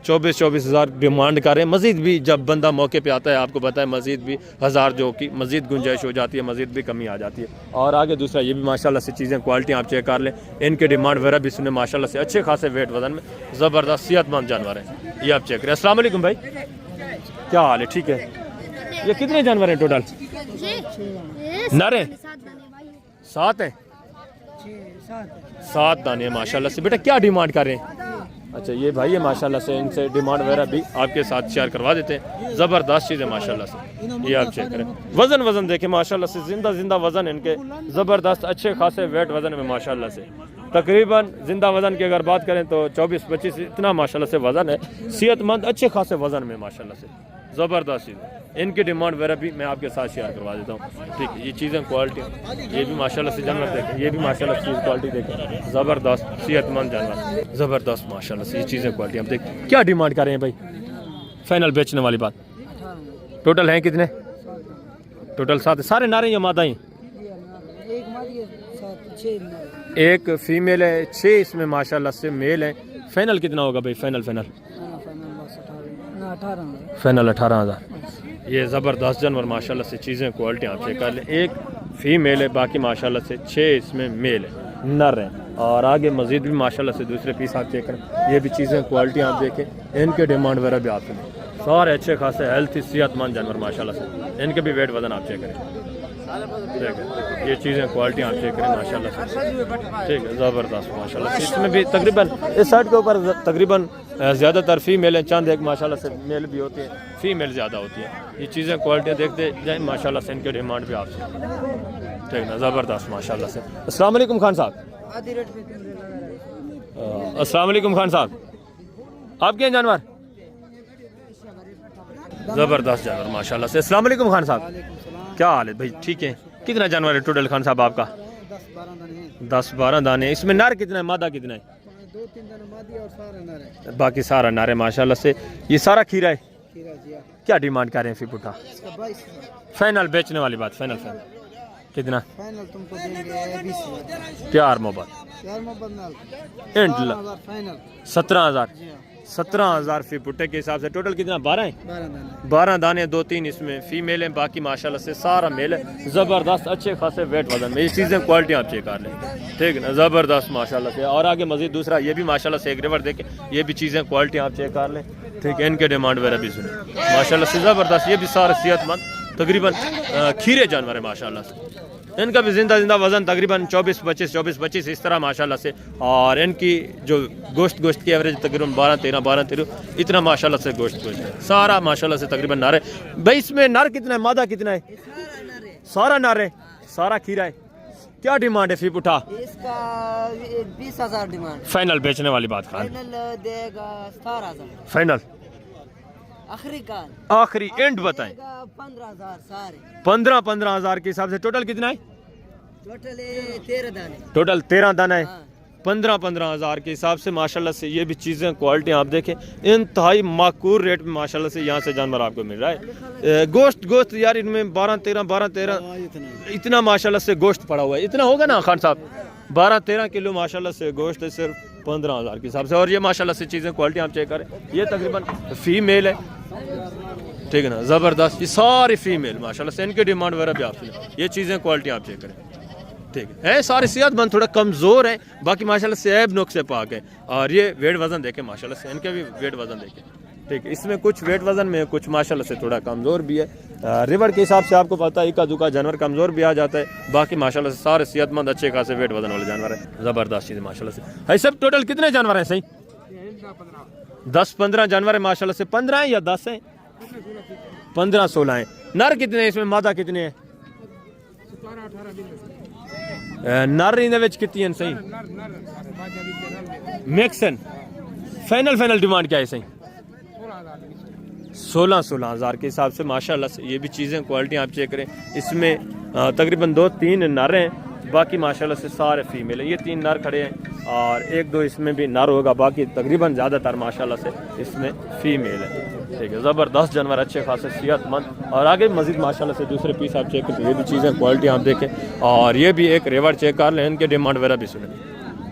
24 हज़ार डिमांड करें। मज़ीद भी जब बंदा मौके पे आता है आपको पता है मज़ीद भी 1000 जो कि मज़ीद गुंजाइश हो जाती है, मज़ीद भी कमी आ जाती है। और आगे दूसरा ये भी माशाल्लाह से चीज़ें क्वालिटी आप चेक कर लें, इनके डिमांड वगैरह भी सुने माशाल्लाह से, अच्छे खासे वेट वजन में ज़बरदस्त सेहतमंद जानवर हैं, ये आप चेक करें। अस्सलाम वालेकुम भाई, क्या हाल है, ठीक है? ये कितने जानवर हैं टोटल? नर हैं 7 हैं, 7 दाने माशाल्लाह से। बेटा क्या डिमांड कर रहे हैं? अच्छा ये भाई है माशाल्लाह से, इनसे डिमांड वगैरह भी आपके साथ शेयर करवा देते हैं। ज़बरदस्त चीज़ है माशाल्लाह से, ये आप चेक करें। वजन देखें माशाल्लाह से, जिंदा वजन इनके ज़बरदस्त अच्छे खासे वेट वजन में माशाल्लाह से। तकरीबन जिंदा वजन की अगर बात करें तो 24-25 इतना माशाल्लाह से वजन है, सेहतमंद अच्छे खासे वजन में माशाल्लाह से, ज़बरदस्त चीज़ है। इनकी डिमांड वगैरह भी मैं आपके साथ शेयर करवा देता हूँ, ठीक है। ये चीज़ें क्वालिटी, ये भी माशाल्लाह से जानवर देखें, ये भी माशाल्लाह से चीज़ क्वालिटी देखें, ज़बरदस्त सेहतमंद जानवर, ज़बरदस्त माशाल्लाह से ये चीज़ें क्वालिटी आप देखें। क्या डिमांड करें भाई? फाइनल बेचने वाली बात। टोटल हैं कितने? टोटल 7, सारे नारे या मादा ही? एक फीमेल है, 6 इसमें माशाल्लाह से मेल है। फाइनल कितना होगा भाई? Final final 18,000। ये ज़बरदस्त जानवर माशाल्लाह से, चीज़ें क्वालिटी आप चेक कर लें। एक फीमेल है, बाकी माशाल्लाह से 6 इसमें मेल है, नर है। और आगे मज़ीद भी माशाल्लाह से दूसरे पीस आप चेक करें, ये भी चीज़ें क्वालिटी आप देखें, इनके डिमांड वगैरह भी आप सुनें। सारे अच्छे खासे हेल्थी सेहतमंद जानवर माशाल्लाह से, इनके भी वेट वजन आप चेक करें। ठीक है, ये चीज़ें क्वालिटी आप चेक करें माशाल्लाह से, ठीक है, ज़बरदस्त माशाल्लाह से। इसमें भी तकरीबन इस साइड के ऊपर तकरीबन ज़्यादातर फीमेल हैं, चंद एक माशाल्लाह से मेल भी होती हैं, फीमेल ज़्यादा होती हैं। ये चीज़ें क्वालिटियाँ देखते जाए माशाल्लाह से, इनके डिमांड भी आपसे, ठीक है ना, ज़बरदस्त माशाल्लाह से। अस्सलाम वालेकुम खान साहब। अस्सलाम वालेकुम खान साहब, आपके हैं जानवर? ज़बरदस्त जानवर माशाल्लाह से। अस्सलाम वालेकुम खान साहब, क्या हाल है भाई? ठीक है, कितना जानवर है टोटल खान साहब आपका? 10-12 दाने। इसमें नर कितना है, मादा कितना है? 2-3 दाने मादी और सारा नर है। बाकी सारा नर है माशाल्लाह से। ये सारा खीरा है, क्या डिमांड कर रहे हैं फिर उठा? फाइनल बेचने वाली बात, फाइनल कितना? फाइनल तुमको देंगे 20,000। प्यार मोहब्बत एंड 17,000। 17,000 फी पुट्टे के हिसाब से टोटल कितना? 12 है। 12 दाने, 2-3 इसमें फीमेल हैं, बाकी माशाल्लाह से सारा मेल है। ज़बरदस्त अच्छे खासे वेट वजन में, ये चीज़ें क्वालिटी आप चेक कर लें, ठीक है ना, ज़बरदस्त माशाल्लाह से। और आगे मजीद दूसरा ये भी माशाल्लाह से एक रिवर देखे, ये भी चीज़ें क्वालिटी आप चेक कर लें, ठीक है। इनके डिमांड वगैरह भी सुने माशाल्लाह से ज़बरदस्त। ये भी सारे सेहतमंद तकरीबन खीरे जानवर है माशाल्लाह से। इनका भी जिंदा वज़न तकरीबन 24-25 इस तरह माशाल्लाह से। और इनकी जो गोश्त की एवरेज तकरीबन 12-13 इतना माशाल्लाह से गोश्त है सारा माशाल्लाह से तकरीबन नर है। भाई इसमें नर कितना है, मादा कितना है? सारा नर है, सारा खीरा है। क्या डिमांड है फिर उठा? इसका 20,000 डिमांड। फाइनल बेचने वाली बात खान? फाइनल देगा 17,000। फाइनल आखिरी एंड बताएं। 15,000 सारे। 15,000 के हिसाब से टोटल कितना है? टोटल 13 दाने। टोटल 13 दाना है। हाँ। 15,000 के हिसाब से माशाल्लाह से। ये भी चीज़ें क्वालिटी आप देखें, इंतहाई माकूल रेट में माशाल्लाह से यहाँ से जानवर आपको मिल रहा है। गोश्त यार इनमें 12-13 इतना माशाल्लाह से गोश्त पड़ा हुआ है। इतना होगा ना खान साहब? 12-13 किलो माशाल्लाह से गोश्त है सिर्फ 15,000 के हिसाब से। और ये माशाल्लाह से चीज़ें क्वालिटी आप चेक करें, ये तकरीबन फीमेल है, ठीक है ना, ज़बरदस्त। ये सारी फीमेल माशाल्लाह से, इनकी डिमांड वगैरह भी आप सुने। ये चीज़ें क्वालिटी आप चेक करें, ठीक है। सारे सेहतमंद, थोड़ा कमज़ोर है, बाकी माशाल्लाह से ऐब नुक्स से पाक है। और ये वेट वज़न देखें माशाल्लाह से, इनके भी वेट वज़न देखें, ठीक है। इसमें कुछ वेट वज़न में, कुछ माशाल्लाह से थोड़ा कमज़ोर भी है। रिवर के हिसाब से आपको पता है, इक्का दुक्का जानवर कमज़ोर भी आ जाता है, बाकी माशाल्लाह से सारे सेहतमंद अच्छे खासे वेट वज़न वाले जानवर है। ज़बरदस्त चीज़ माशाल्लाह से है। सब टोटल कितने जानवर हैं? सही 10-15 जानवर है माशाल्लाह से। 15 है या 10 है? 15-16 है। नर कितने हैं इसमें, मादा कितने हैं? नर इन कितनी है? सही मिक्सन। फाइनल डिमांड क्या है? सही 16,000 के हिसाब से माशाल्लाह से। ये भी चीज़ें क्वालिटी आप चेक करें, इसमें तकरीबन 2-3 नर हैं, बाकी माशाल्लाह से सारे फीमेल हैं। ये 3 नर खड़े हैं और 1-2 इसमें भी नर होगा, बाकी तकरीबन ज़्यादातर माशाल्लाह से इसमें फीमेल है, ठीक है। ज़बरदस्त जानवर, अच्छे खासे सेहतमंद। और आगे मज़ीद माशाल्लाह से दूसरे पीस आप चेक करें, ये भी चीज़ें क्वालिटी आप देखें। और ये भी एक रेवर चेक कर लें, इनके डिमांड वगैरह भी सुने।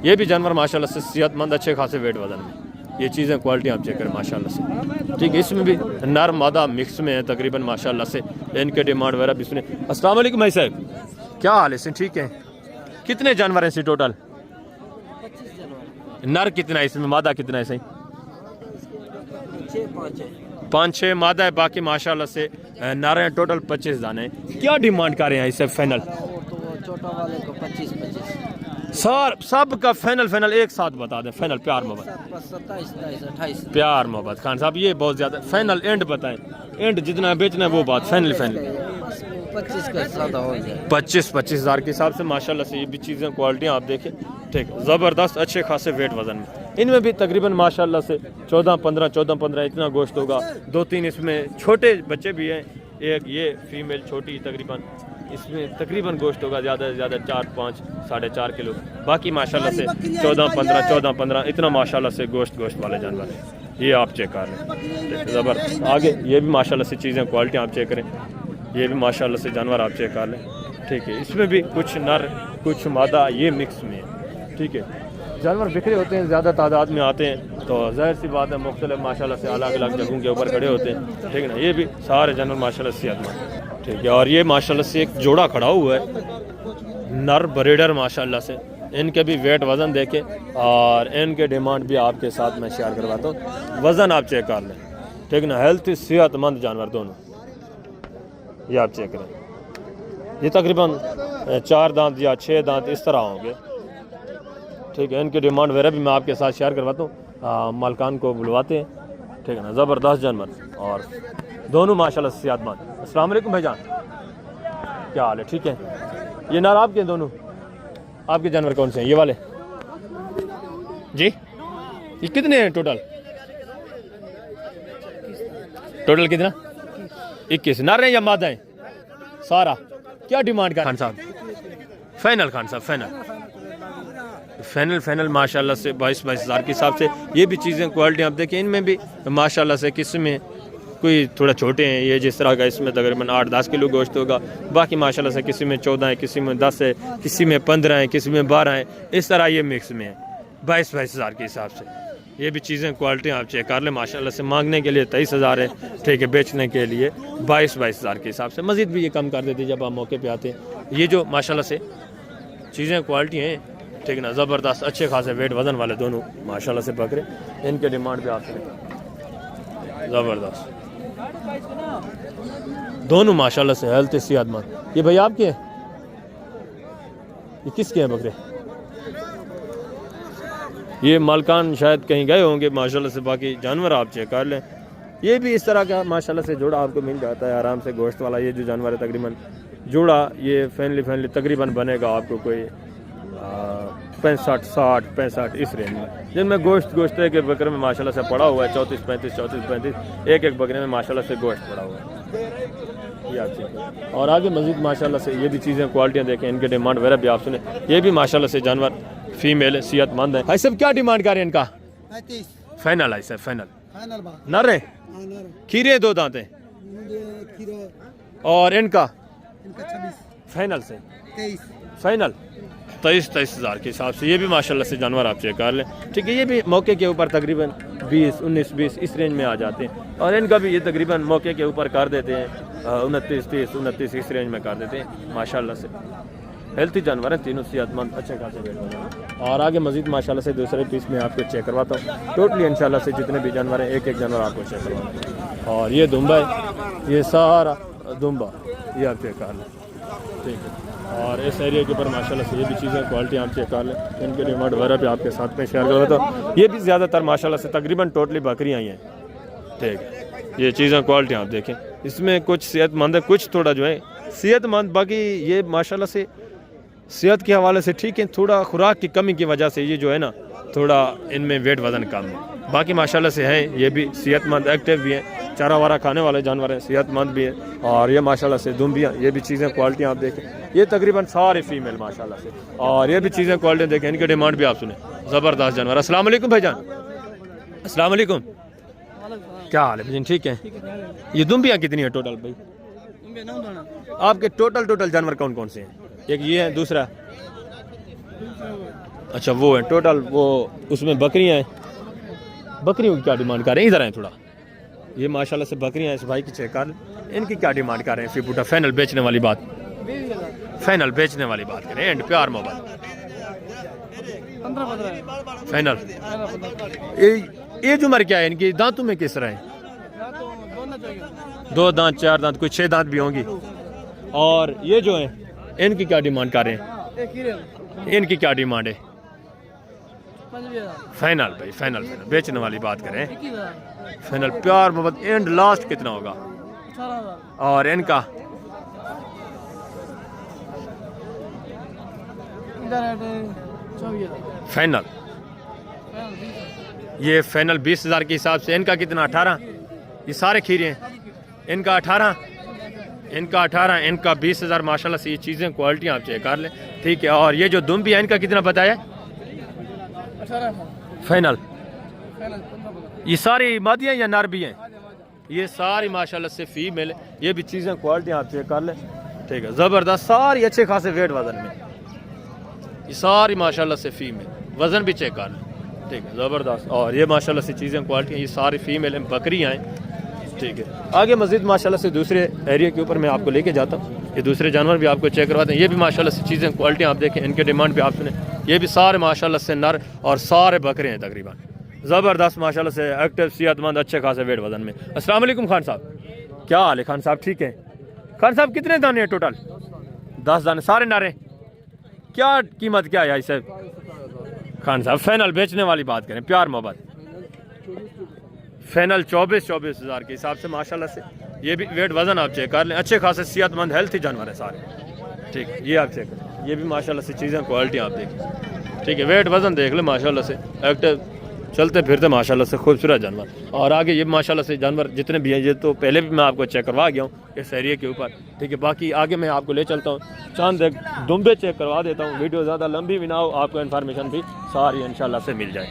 ये भी जानवर माशाल्लाह से सेहतमंद, अच्छे खासे वेट वजन में, ये चीज़ें क्वालिटी आप चेक करें माशाल्लाह से, ठीक है। इसमें भी नर मादा मिक्स में है तकरीबन माशाल्लाह से, इनके डिमांड वगैरह भी सुने। अस्सलाम वालेकुम भाई साहब, क्या हाल है? से ठीक है। कितने जानवर हैं इसे टोटल? 25 जानवर। नर कितना है इसमें, मादा कितना है? सही 5-6 मादा है, बाकी माशाल्लाह से नर हैं। टोटल 25 दाने। क्या डिमांड कर रहे हैं इसे फाइनल? छोटा वाले को 25-25 सर सब का फाइनल एक साथ बता दें। फाइनल प्यार मोहब्बत 27-28 प्यार मोहब्बत खान साहब, ये बहुत ज़्यादा। फाइनल एंड बताएं, एंड जितना बेचना है वो बात। फाइनल 25 का ज़्यादा हो जाए। 25,000 के हिसाब से माशाल्लाह से। ये भी चीज़ें क्वालिटी आप देखें, ठीक, ज़बरदस्त अच्छे खासे वेट वज़न में। इनमें भी तकरीबन माशाल्लाह से 14-15 इतना गोश्त होगा। 2-3 इसमें छोटे बच्चे भी हैं, एक ये फीमेल छोटी तकरीबन, इसमें तकरीबन गोश्त होगा ज़्यादा से ज़्यादा 4-5 4.5 किलो। बाकी माशाल्लाह से 14-15 इतना माशाल्लाह से गोश्त वाले जानवर हैं। ये आप चेक कर लें, ज़बरदस्त। आगे ये भी माशाल्लाह से चीज़ें क्वालिटी आप चेक करें, ये भी माशाल्लाह से जानवर आप चेक कर लें, ठीक है। इसमें भी कुछ नर कुछ मादा ये मिक्स में है, ठीक है। जानवर बिखरे होते हैं, ज़्यादा तादाद में आते हैं, तो ज़ाहिर सी बात है मुख्तलिफ माशाल्लाह से अलग अलग जगहों के ऊपर खड़े होते हैं, ठीक है ना। ये भी सारे जानवर माशाल्लाह से सेहतमंद, ठीक है। और ये माशाल्लाह से एक जोड़ा खड़ा हुआ है, नर ब्रीडर माशाल्लाह से। इनके भी वेट वज़न देखें और इनके डिमांड भी आपके साथ मैं शेयर करवाता हूँ। वज़न आप चेक कर लें, ठीक ना। हेल्थ सेहतमंद जानवर दोनों, ये आप चेक करें, ये तकरीबन 4 दांत या 6 दांत इस तरह होंगे। ठीक है, इनकी डिमांड वगैरह भी मैं आपके साथ शेयर करवाता हूँ। मालकान को बुलवाते हैं, ठीक है ना। ज़बरदस्त जानवर और दोनों माशाल्लाह से सेहतमंद। अस्सलाम वालेकुम भाईजान, क्या हाल है? ठीक है। ये नर आपके हैं दोनों? आपके जानवर कौन से हैं? ये वाले जी? ये कितने हैं टोटल? टोटल कितना? 21 नर हैं या मादा हैं? सारा। क्या डिमांड कर खान साहब? फाइनल खान साहब, फाइनल माशाल्लाह से 22 हज़ार के हिसाब से। ये भी चीज़ें क्वालिटी आप देखें, इनमें भी माशाल्लाह से किसी में कोई थोड़ा छोटे हैं, ये जिस तरह का इसमें तकरीबन 8-10 किलो गोश्त होगा। बाकी माशाल्लाह से किसी में 14 है, किसी में 10 है, किसी में 15 है, किसी में 12 है। इस तरह ये मिक्स में है 22 हज़ार के हिसाब से। ये भी चीज़ें क्वालिटी आप चेक कर लें। माशाल्लाह से मांगने के लिए 23 हज़ार है, ठीक है, बेचने के लिए 22 हज़ार के हिसाब से। मज़ीद भी ये कम कर देते जब आप मौके पे आते हैं। ये जो माशाल्लाह से चीज़ें क्वालिटी हैं, ठीक है ना, ज़बरदस्त अच्छे खासे वेट वज़न वाले दोनों माशाल्लाह से बकरे। इनके डिमांड भी आते हैं ज़बरदस्त, दोनों माशाल्लाह से हेल्थ सेहतमंद। ये भाई आपके हैं? ये किसके हैं बकरे? ये मालकान शायद कहीं गए होंगे माशाल्लाह से। बाकी जानवर आप चेक कर लें। ये भी इस तरह का माशाल्लाह से जोड़ा आपको मिल जाता है आराम से गोश्त वाला। ये जो जानवर है तकरीबन जोड़ा ये फैनली तकरीबन बनेगा आपको कोई 65, 60, 65 इस रेंज में, जिनमें गोश्त के बकरे में माशाल्लाह से पड़ा हुआ है 34-35 एक बकरे में माशाल्लाह से गोश्त पड़ा हुआ है। ये आप चेक। और आगे मज़ीद माशाल्लाह से ये भी चीज़ें क्वालिटियाँ देखें, इनके डिमांड वगैरह भी आप सुने। ये भी माशाल्लाह से जानवर फीमेल सेहतमंद है। भाई सब क्या डिमांड कर रहे हैं इनका? 35 फाइनल है सर, फाइनल फाइनल नर है, खीरे 2 दांत हैं। और इनका 26 फाइनल से 23 फाइनल 23 हज़ार के हिसाब से। ये भी माशाल्लाह से जानवर आप चेक कर लें, ठीक है। ये भी मौके के ऊपर तकरीबन 20 इस रेंज में आ जाते हैं। और इनका भी ये तकरीबन मौके के ऊपर कर देते हैं 29 इस रेंज में कर देते हैं माशाल्लाह से। हेल्थी जानवर हैं तीनों, सेहतमंद अच्छे खासे वेट वाले। और आगे मज़ीद माशाल्लाह से दूसरे पीस में आपको चेक करवाता हूँ। टोटली इंशाल्लाह से जितने भी जानवर हैं एक जानवर आपको चेक करवाता हूँ। और ये दुम्बा है, ये सारा दुम्बा ये आप चेक कर लें, ठीक है। और इस एरिया के ऊपर माशाल्लाह से ये भी चीज़ें क्वालिटी आप चेक कर लें। इनके डिमांड वगैरह भी आपके साथ में शेयर करवाता हूँ। ये भी ज़्यादातर माशाल्लाह से तकरीबन टोटली बकरियाँ आई हैं, ठीक है। ये चीज़ें क्वालिटी आप देखें, इसमें कुछ सेहतमंद है, कुछ थोड़ा जो है सेहतमंद। बाकी ये माशाल्लाह से सेहत के हवाले से ठीक है, थोड़ा खुराक की कमी की वजह से ये जो है ना थोड़ा इनमें वेट वज़न कम है। बाकी माशाल्लाह से हैं, ये भी सेहतमंद एक्टिव भी हैं, चारा वारा खाने वाले जानवर हैं, सेहतमंद भी हैं। और ये माशाल्लाह से दुम्बियाँ, ये भी चीज़ें क्वालिटी आप देखें, ये तकरीबन सारे फीमेल माशाल्लाह से। और ये भी चीज़ें क्वालिटी देखें, इनके डिमांड भी आप सुने, ज़बरदस्त जानवर। अस्सलाम वालेकुम भाईजान, अस्सलाम वालेकुम, क्या हाल है भाईजान? ठीक है। ये दुम्बियाँ कितनी है टोटल भाई आपके? टोटल जानवर कौन कौन से हैं? एक ये है, दूसरा अच्छा वो है टोटल, वो उसमें बकरियां हैं। बकरियों की क्या डिमांड कर रहे हैं? इधर हैं थोड़ा। ये माशाल्लाह से बकरियां इस भाई की चेक कर, इनकी क्या डिमांड कर रहे हैं? फिर फाइनल बेचने वाली बात, फाइनल बेचने वाली बात करें। एंड प्यार मोबाइल 15 फाइनल। एज उम्र क्या है इनकी? दांतों में किस तरह है? 2 दांत 4 दांत, कोई 6 दांत भी होंगी। और ये जो है इनकी क्या डिमांड कर रहे हैं? इनकी क्या डिमांड है? फाइनल भाई, फाइनल बेचने वाली बात करें, फाइनल प्यार मोहब्बत एंड लास्ट कितना होगा? और इनका फाइनल, ये फाइनल 20 हज़ार के हिसाब से। इनका कितना? 18। ये सारे खीरे हैं, इनका 18, इनका 18, इनका 20 हज़ार माशाल्लाह से। ये चीज़ें क्वालिटी आप चेक कर लें, ठीक है। और ये जो दुम भी है इनका कितना बताया? फाइनल। ये सारी मादियाँ या नर भी हैं? ये सारी माशाल्लाह से फीमेल। ये भी चीज़ें क्वालिटी आप चेक कर लें, ठीक है, ज़बरदस्त, सारी अच्छे खासे वेट वज़न में। ये सारी माशाल्लाह से फीमेल, वज़न भी चेक कर लें, ठीक है, ज़बरदस्त। और ये माशाल्लाह से चीज़ें क्वालिटी, ये सारी फीमेल बकरियाँ हैं, ठीक है। आगे मज़ीद माशाल्लाह से दूसरे एरिया के ऊपर मैं आपको लेके जाता हूँ। ये दूसरे जानवर भी आपको चेक करवाते हैं। ये भी माशाल्लाह से चीज़ें क्वालिटी आप देखें, इनके डिमांड भी आप सुने। ये भी सारे माशाल्लाह से नर और सारे बकरे हैं तकरीबन, ज़बरदस्त माशाल्लाह से एक्टिव, सेहतमंद, अच्छे खासे वेट वज़न में। अस्सलाम वालेकुम खान साहब, क्या हाल है खान साहब? ठीक है खान साहब, कितने दाने हैं टोटल? 10 दाने सारे नारे। क्या कीमत क्या है भाई साहब? खान साहब फाइनल बेचने वाली बात करें, प्यार मोहब्बत। फाइनल 24 हज़ार के हिसाब से माशाल्लाह से। ये भी वेट वजन आप चेक कर लें, अच्छे खासे सेहतमंद हेल्थी जानवर है सारे। ठीक है, ये आप चेक करें, ये भी माशाल्लाह से चीज़ें क्वालिटी आप देखें। ठीक है, वेट वजन देख ले माशाल्लाह से, एक्टिव चलते फिरते माशाल्लाह से खूबसूरत जानवर। और आगे ये माशाल्लाह से जानवर जितने भी हैं, ये तो पहले भी मैं आपको चेक करवा गया हूँ इस एरिया के ऊपर। ठीक है, बाकी आगे मैं आपको ले चलता हूँ, चांद एक दुम्बे चेक करवा देता हूँ। वीडियो ज़्यादा लंबी भी ना हो, आपको इन्फॉर्मेशन भी सारी इंशाल्लाह से मिल जाए।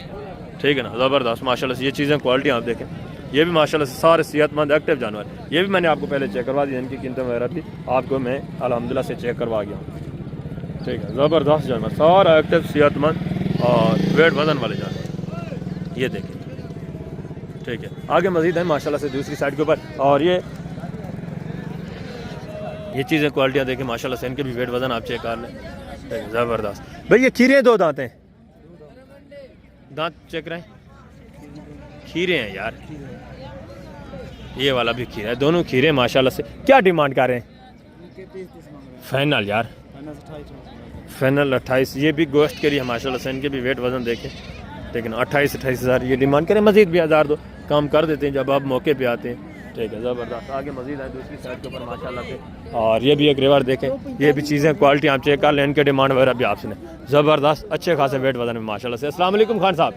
ठीक है ना, ज़बरदस्त माशाल्लाह से ये चीज़ें क्वालिटी आप देखें। ये भी माशाल्लाह से सारे सेहतमंद एक्टिव जानवर। ये भी मैंने आपको पहले चेक करवा दी, इनकी कीमतें वगैरह भी आपको मैं अल्हम्दुलिल्लाह से चेक करवा गया हूँ। ठीक है, ज़बरदस्त जानवर, सारा एक्टिव सेहतमंद और वेट वजन वाले जानवर, ये देखें। ठीक है, आगे मजीद है माशाल्लाह से दूसरी साइड के ऊपर। और ये चीज़ें क्वालिटियाँ देखें माशाल्लाह से, इनके भी वेट वजन आप चेक कर लें। ठीक है, ज़बरदस्त भाई। ये खीरे 2 दांत हैं, दांत चेक रहे, खीरे हैं यार। ये वाला भी खीरा है, दोनों खीरे माशाल्लाह से। क्या डिमांड कर रहे हैं? फाइनल यार, फाइनल 28। ये भी गोश्त के लिए माशाल्लाह से, इनके भी वेट वजन देखें। लेकिन 28 हज़ार ये डिमांड करें, मजीद भी 1000 दो कम कर देते हैं जब आप मौके पे आते हैं। ठीक है, ज़बरदस्त। आगे मजीद है दूसरी साइड के ऊपर माशाल्लाह से। और ये भी एक रिवर देखें, ये भी चीज़ें क्वालिटी आप चेक कर लें, इनके डिमांड वगैरह भी आपसे ज़बरदस्त, अच्छे खासे वेट वजन में माशाल्लाह से। अस्सलाम वालेकुम खान साहब,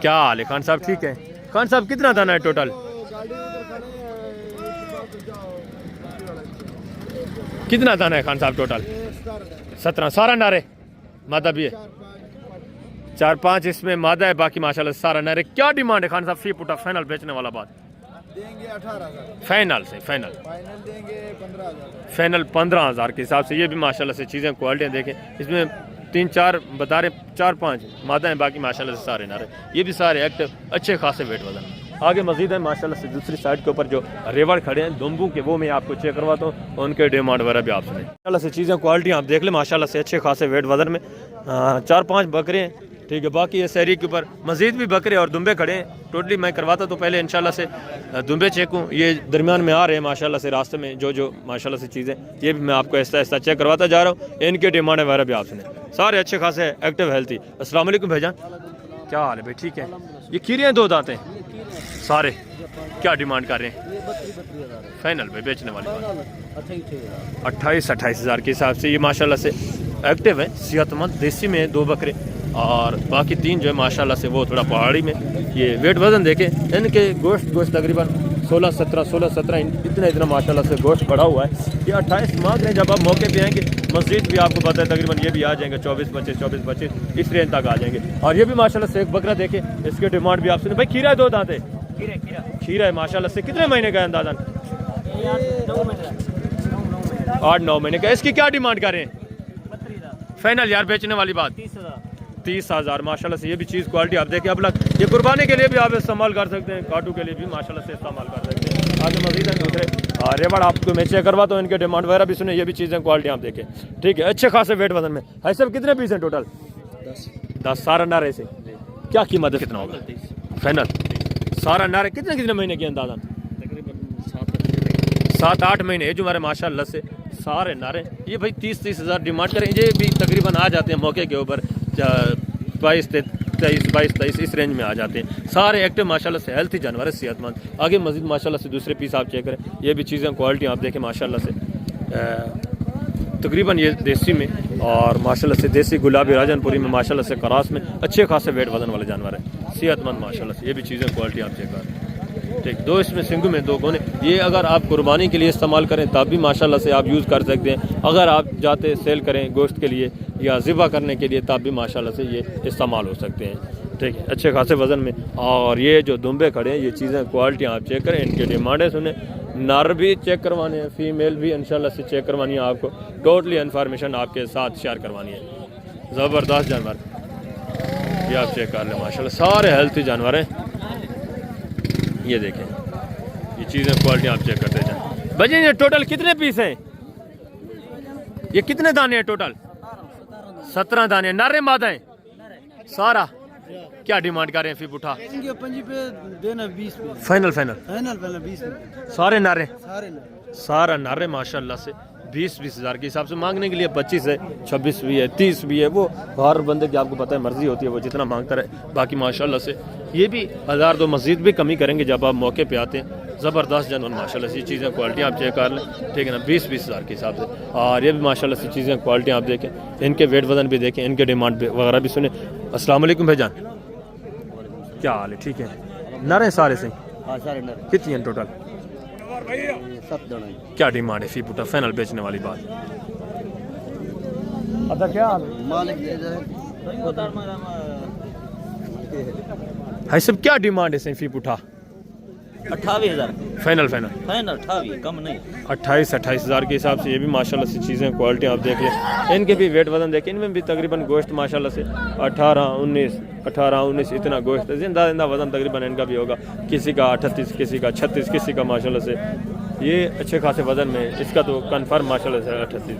क्या हाल है खान साहब? ठीक है खान साहब, कितना दाना है टोटल? कितना दाना है खान साहब टोटल? 17। सारा नारे मादा भी है? 4-5 इसमें मादा है, बाकी माशाल्लाह सारा नारे। क्या डिमांड है खान साहब? फी पुटा फाइनल बेचने वाला बात देंगे 18,000 फाइनल से। फाइनल देंगे 15,000 फाइनल 15,000 के हिसाब से। ये भी माशाल्लाह से चीज़ें क्वालिटियाँ देखें, इसमें 3-4 बता रहे, 4-5 मादा हैं, बाकी माशाल्लाह से सारे नारे। ये भी सारे एक्टिव अच्छे खासे वेट वजन। आगे मजीद है माशाल्लाह से दूसरी साइड के ऊपर जो रेवड़ खड़े हैं दुम्बू के, वो मैं आपको चेक करवाता हूँ, उनके डिमांड वगैरह भी आप सुने। माशाल्लाह से चीज़ें क्वालिटी आप देख लें माशाल्लाह से, अच्छे खासे वेट वजन में। 4-5 बकरे हैं। ठीक है, बाकी इस एरिया के ऊपर मजीद भी बकरे और दुम्बे खड़े हैं। टोटली मैं करवाता तो पहले इंशाल्लाह से दुम्बे चेक हूँ, ये दरमियान में आ रहे हैं माशाल्लाह से रास्ते में, जो माशाल्लाह से चीज़ें, ये भी मैं आपको ऐसा ऐसा चेक करवाता जा रहा हूँ। इनके डिमांड वगैरह भी आप सुने, सारे अच्छे खासे एक्टिव हेल्थी। अस्सलाम वालेकुम भाईजान, क्या हाल है भाई? ठीक है, ये खीरे हैं 2 दांत हैं सारे। क्या डिमांड कर रहे हैं? फाइनल भाई बेचने वाले 28 हज़ार के हिसाब से। ये माशाल्लाह से एक्टिव है, सेहतमंद, देसी में 2 बकरे और बाकी 3 जो है माशाल्लाह से वो थोड़ा पहाड़ी में। ये वेट वजन देखें, इनके गोश्त तकरीबन 16-17 इतना माशाल्लाह से गोश्त बढ़ा हुआ है। ये 28 मांग रहे हैं, जब आप मौके पे आएंगे मस्जिद भी आपको पता है तकरीबन ये भी आ जाएंगे 24-25 इस रेंज तक आ जाएंगे। और ये भी माशाल्लाह से एक बकरा देखें, इसके डिमांड भी आप सुने। भाई खीरा है 2 दांत है, खीरा है माशाल्लाह से। कितने महीने का अंदाज़ा? 8-9 महीने का। इसकी क्या डिमांड कर रहे हैं? फाइनल यार बेचने वाली बात 30,000 माशाल्लाह से। ये भी चीज़ क्वालिटी आप देखें। अब ये कुर्बानी के लिए भी आप इस्तेमाल कर सकते हैं, काटू के लिए भी माशाल्लाह से इस्तेमाल कर सकते हैं। आगे मजीद है दूसरे रेवड़ आपको मैं चेक करवाता हूँ, इनके डिमांड वगैरह भी सुने। ये भी चीज़ें क्वालिटी आप देखें। ठीक है, अच्छे खासे वेट वजन में है। सब कितने पीस हैं टोटल? 10 सारा नारे से। क्या कीमत है, कितना होगा फाइनल? सारा नारे कितने महीने के अंदाज़ा? 7-8 महीने है जो हमारे माशाल्लाह से सारे नारे। ये भाई 30 हज़ार डिमांड करें, ये भी तकरीबन आ जाते हैं मौके के ऊपर 22-23 इस रेंज में आ जाते हैं। सारे एक्टिव माशाल्लाह से हेल्थी जानवर है, सेहतमंद। आगे मजीद माशाल्लाह से दूसरे पीस आप चेक करें, ये भी चीज़ें क्वालिटी आप देखें माशाल्लाह से। तकरीबन ये देसी में और माशाल्लाह से देसी गुलाबी राजनपुरी में माशाल्लाह से करास में अच्छे खासे वेट वजन वाले जानवर है, सेहतमंद माशाल्लाह से। ये भी चीज़ें क्वालिटी आप चेक करें। ठीक, 2 इसमें सिंगू में 2 कोने। ये अगर आप कुर्बानी के लिए इस्तेमाल करें तब भी माशाल्लाह से आप यूज़ कर सकते हैं। अगर आप जाते सेल करें गोश्त के लिए या ज़िबा करने के लिए तब भी माशाल्लाह से ये इस्तेमाल हो सकते हैं। ठीक है, अच्छे खासे वज़न में। और ये जो दुम्बे खड़े हैं, ये चीज़ें क्वालिटी आप चेक करें, इनके डिमांडें सुने। नर भी चेक करवाने हैं, फीमेल भी इंशाल्लाह से चेक करवानी है आपको। टोटली इन्फॉर्मेशन आपके साथ शेयर करवानी है। ज़बरदस्त जानवर ये आप चेक कर लें माशाल्लाह, सारे हेल्थी जानवर हैं। ये देखें, ये चीज़ें क्वालिटी आप चेक करते जाएं। भैया ये टोटल कितने पीस हैं? ये कितने दाने हैं टोटल? 17 दाने। नारे मादा हैं सारा। क्या डिमांड कर रहे हैं? फी उठा पे देना 20 फाइनल 20 सारे नारे, सारा नारे माशाल्लाह से 20-20 हज़ार के हिसाब से, मांगने के लिए 25 है, 26 भी है, 30 भी है। वो हर बंदे की आपको पता है मर्जी होती है, वो जितना मांगता रहे। बाकी माशाल्लाह से ये भी 1000-2 मज़ीद भी कमी करेंगे जब आप मौके पे आते हैं। ज़बरदस्त जानवर माशाल्लाह से चीज़ें क्वालिटी आप चेक कर लें, ठीक है ना, 20-20 हज़ार के हिसाब से। और ये भी माशाल्लाह से चीज़ें क्वालिटी आप देखें, इनके वेट वज़न भी देखें, इनके डिमांड वगैरह भी सुने। अस्सलाम वालेकुम भाईजान, क्या हाल है? ठीक है, नर हैं सारे से? हाँ सारे नर कितनी हैं टोटल? 7 दोनों क्या डिमांड है फी पुटा फाइनल बेचने वाली बात? अदा क्या हाल मालिक है सब क्या डिमांड है सही फी पुटा? 28,000 फाइनल फाइनल फाइनल 28 कम नहीं। 28-28 हज़ार के हिसाब से। ये भी माशाल्लाह से चीज़ें क्वालिटी आप देख लें, इनके भी वेट वजन देखें, इनमें भी तकरीबन गोश्त माशाल्लाह से 18-19 इतना गोश्त है। जिंदा वजन तकरीबन इनका भी होगा, किसी का 38, किसी का 36, किसी का माशाल्लाह से ये अच्छे खासे वजन में। इसका तो कन्फर्म माशाल्लाह से 38।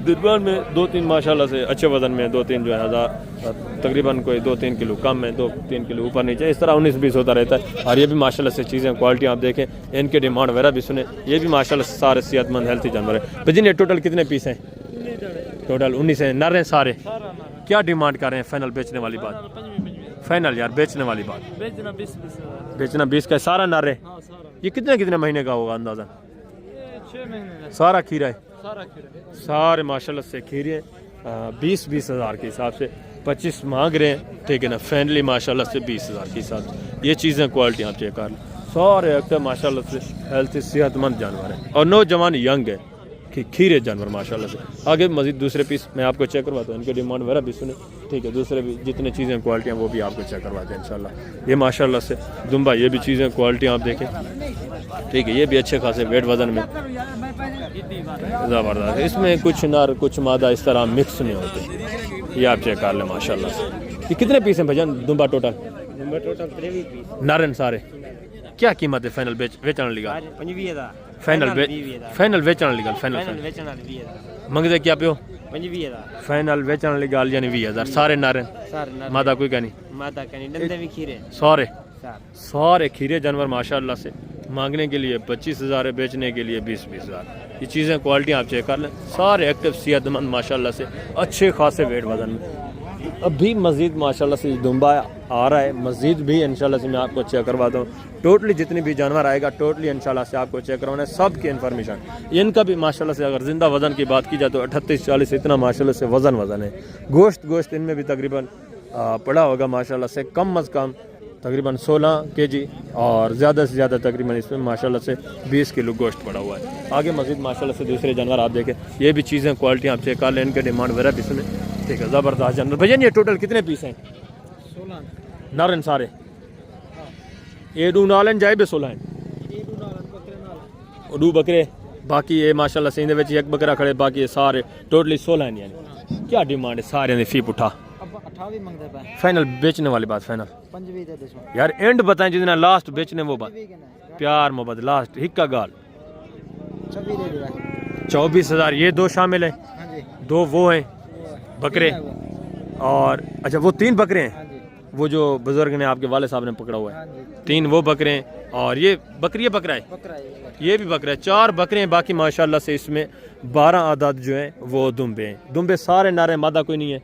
दुर्बान में 2-3 माशाल्लाह से अच्छे वजन में 2-3 जो है हज़ार तकरीबन कोई 2-3 किलो कम है, 2-3 किलो ऊपर नीचे, इस तरह 19-20 होता रहता है। और ये भी माशाल्लाह से चीज़ें क्वालिटी आप देखें, इनके डिमांड वगैरह भी सुने। ये भी माशाल्लाह से सारे सेहतमंद हेल्थी जानवर है। भाई ये टोटल कितने पीस हैं? टोटल 19 हैं, नर हैं सारे। क्या डिमांड कर रहे हैं फाइनल बेचने वाली बात? फाइनल यार बेचने वाली बात, बेचना 20 का सारा नर है। ये कितने महीने का होगा अंदाज़ा? 6 महीने सारा खीरा है, सारा खीरा सारे माशाल्लाह से खीरे 20-20 हज़ार के हिसाब से 25 मांग रहे हैं, ठीक है ना। फैमिली माशाल्लाह से 20 हज़ार के हिसाब से। ये चीज़ें क्वालिटी आप चेक कर लें, सारे अक्सर माशाल्लाह से हेल्थी सेहतमंद जानवर हैं और नौजवान यंग है कि खीरे जानवर माशाल्लाह से। आगे मजीद दूसरे पीस मैं आपको चेक करवाता हूँ, इनके डिमांड वगैरह भी सुने, ठीक है। दूसरे भी जितने चीज़ें क्वालिटी हैं वो भी आपको चेक करवाते हैं इंशाल्लाह। ये माशाल्लाह से दुम्बा, ये भी चीज़ें क्वालिटी आप देखें, ठीक है। ये भी अच्छे खासे वेट वजन में ज़बरदस्त है। इसमें कुछ नर कुछ मादा इस तरह मिक्स नहीं होते, ये आप चेक कर लें माशाल्लाह से। ये कितने पीस हैं भैया दुम्बा टोटल? नरन सारे। क्या कीमत है फाइनल बेचने लगा? फाइनल बेचने लगा फाइनल मंगते क्या पे हो? फाइनल बेचने लगा यानी 20,000 सारे नरन, मादा कोई का नहीं। सारे खीरे जानवर माशाल्लाह से मांगने के लिए 25,000 है, बेचने के लिए 20-20 हज़ार। ये चीज़ें क्वालिटी आप चेक कर लें, सारे एक्टिव सेहतमंद माशाल्लाह से अच्छे खासे वेट वजन में। अभी मज़ीद माशाल्लाह से दुम्बा आ रहा है, मज़ीद भी इंशाल्लाह से मैं आपको चेक करवाता हूँ। टोटली जितनी भी जानवर आएगा टोटली इंशाल्लाह से आपको चेक करवाना है, सब की इन्फॉर्मेशन। इनका भी माशाल्लाह से अगर ज़िंदा वज़न की बात की जाए तो 38-40 इतना माशाल्लाह से वज़न है। गोश्त इनमें भी तकरीबन पड़ा होगा माशाल्लाह से कम अज़ कम तकरीबन 16 kg और ज़्यादा से ज़्यादा तकरीबन इसमें माशाल्लाह से 20 किलो गोश्त पड़ा हुआ है। आगे मज़ीद माशाल्लाह से दूसरे जानवर आप देखें, ये भी चीज़ें क्वालिटी आप चेक कर लें, इनके डिमांड वगैरह भी सुने, ठीक है। ज़बरदस्त जानवर भैया। ये टोटल कितने पीस हैं? 16 नरन सारे एडू नालन जाए बे 16 हैं, दो बकरे बाकी ये माशाल्लाह से इंदे विच एक बकरा खड़े, बाकी ये सारे टोटली 16 हैं। यानी क्या डिमांड है सारे ने फी पुठा? 28 मंगते पे फाइनल बेचने वाली बात फाइनल 25 दे दो यार, एंड बताएं जितना लास्ट बेचने वो बात, प्यार मोहब्बत लास्ट हिक्का गाल 26 दे दिया। 24,000 ये 2 शामिल हैं, हाँ जी 2 वो हैं बकरे, और अच्छा वो 3 बकरे हैं, हाँ जी वो जो बुजुर्ग ने आपके वाले साहब ने पकड़ा हुआ है, हाँ जी 3 वो बकरे हैं, और ये बकरी बकरा है, बकरा है ये भी बकरा है। 4 बकरे हैं, बाकी माशाल्लाह से इसमें 12 आदाद जो हैं वो दुम्बे हैं। दुम्बे सारे नारे, मादा कोई नहीं है।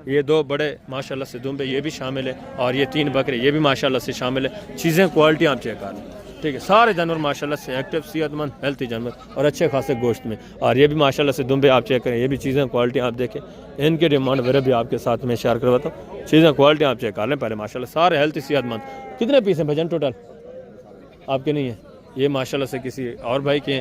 ये 2 बड़े माशाल्लाह से दुम्बे ये भी शामिल है, और ये 3 बकरे ये भी माशाल्लाह से शामिल है। चीज़ें क्वालिटी आप चेक कर लें, ठीक है। सारे जानवर माशाल्लाह से एक्टिव सेहतमंद हेल्थी जानवर और अच्छे खासे गोश्त में, और ये भी माशाल्लाह से दुम्बे आप चेक करें, ये भी चीज़ें क्वालिटी आप देखें, इनके डिमांड वगैरह भी आपके साथ में शेयर करवाता हूँ। चीज़ें क्वालिटी आप चेक कर लें पहले माशाल्लाह, सारे हेल्थी सेहतमंद। कितने पीस हैं भजन टोटल? आपके नहीं है, ये माशाल्लाह से किसी और भाई के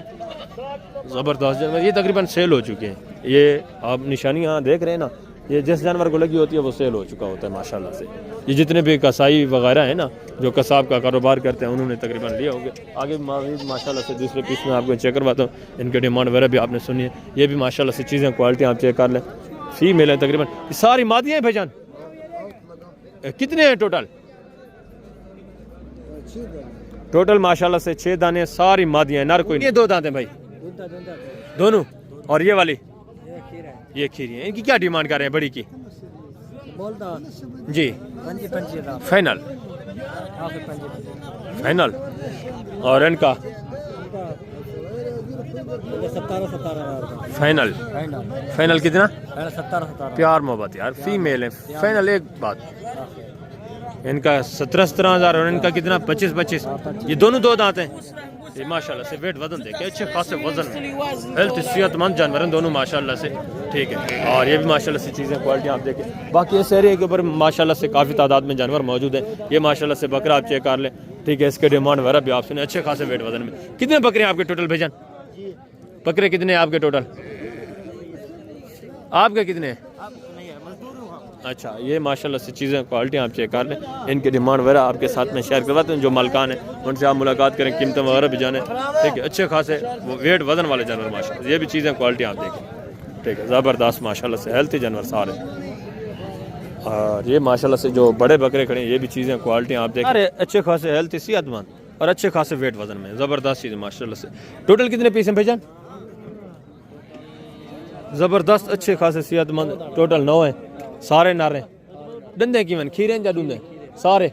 ज़बरदस्त जानवर, ये तकरीबन सेल हो चुके हैं। ये आप निशानियाँ देख रहे हैं ना, ये जिस जानवर को लगी होती है वो सेल हो चुका होता है माशाल्लाह से। ये जितने भी कसाई वगैरह हैं ना, जो कसाब का कारोबार करते हैं, उन्होंने तकरीबन लिया होंगे। आगे माशाल्लाह से दूसरे पीस में आपको चेक करवाता हूँ, इनके डिमांड वगैरह भी आपने सुनी है। ये भी माशाल्लाह से चीज़ें क्वालिटी आप चेक कर लें, फीमेल है तकरीबन, सारी मादियाँ हैं भाईजान। कितने हैं टोटल? टोटल माशाल्लाह से 6 दाने, सारी मादियाँ, नर कोई नहीं। ये 2 दांत हैं भाई दोनों, और ये वाली ये खीरी है। इनकी क्या डिमांड कर रहे हैं बड़ी की? जी फाइनल फाइनल। और इनका 17,000 फाइनल फाइनल कितना? 17,000 प्यार मोहब्बत यार, फीमेल है फाइनल। एक बात, इनका 17,000 और इनका कितना? 25। ये दोनों दो दांत हैं। ये माशाल्लाह से वेट वजन देखे अच्छे खासे वजन में, हेल्थ सेहतमंद जानवर हैं दोनों माशाल्लाह से, ठीक है। और ये भी माशाल्लाह से चीज़ें क्वालिटी आप देखें। बाकी इस एरिया के ऊपर माशाल्लाह से काफ़ी तादाद में जानवर मौजूद हैं। ये माशाल्लाह से बकरा आप चेक कर लें, ठीक है। इसके डिमांड वगैरह भी आप सुने, अच्छे खासे वेट वजन में। कितने बकरे हैं आपके टोटल भाईजान? बकरे कितने हैं आपके टोटल? आपके कितने हैं? अच्छा, ये माशाल्लाह से चीज़ें क्वालिटी आप चेक कर लें। इनकी डिमांड वगैरह आपके साथ में शेयर करवाते हैं। जो मालकान है उनसे आप मुलाकात करें, कीमतें वगैरह भी जाने, ठीक है। अच्छे खासे वो वेट वजन वाले जानवर माशाल्लाह, ये भी चीज़ें क्वालिटी आप देखें, ठीक है। ज़बरदस्त माशाल्लाह से हेल्थी जानवर सारे। और ये माशाल्लाह से जो बड़े बकरे खड़े हैं, ये भी चीज़ें क्वालिटी आप देखें, अरे अच्छे खासे हेल्थी सेहतमंद और अच्छे खासे वेट वजन में, ज़बरदस्त चीज़ माशाल्लाह से। टोटल कितने पीस हैं भाईजान? ज़बरदस्त अच्छे खासे सेहतमंद, टोटल 9 हैं, सारे नारे। डंडे की मन खीरे या डूंदे सारे?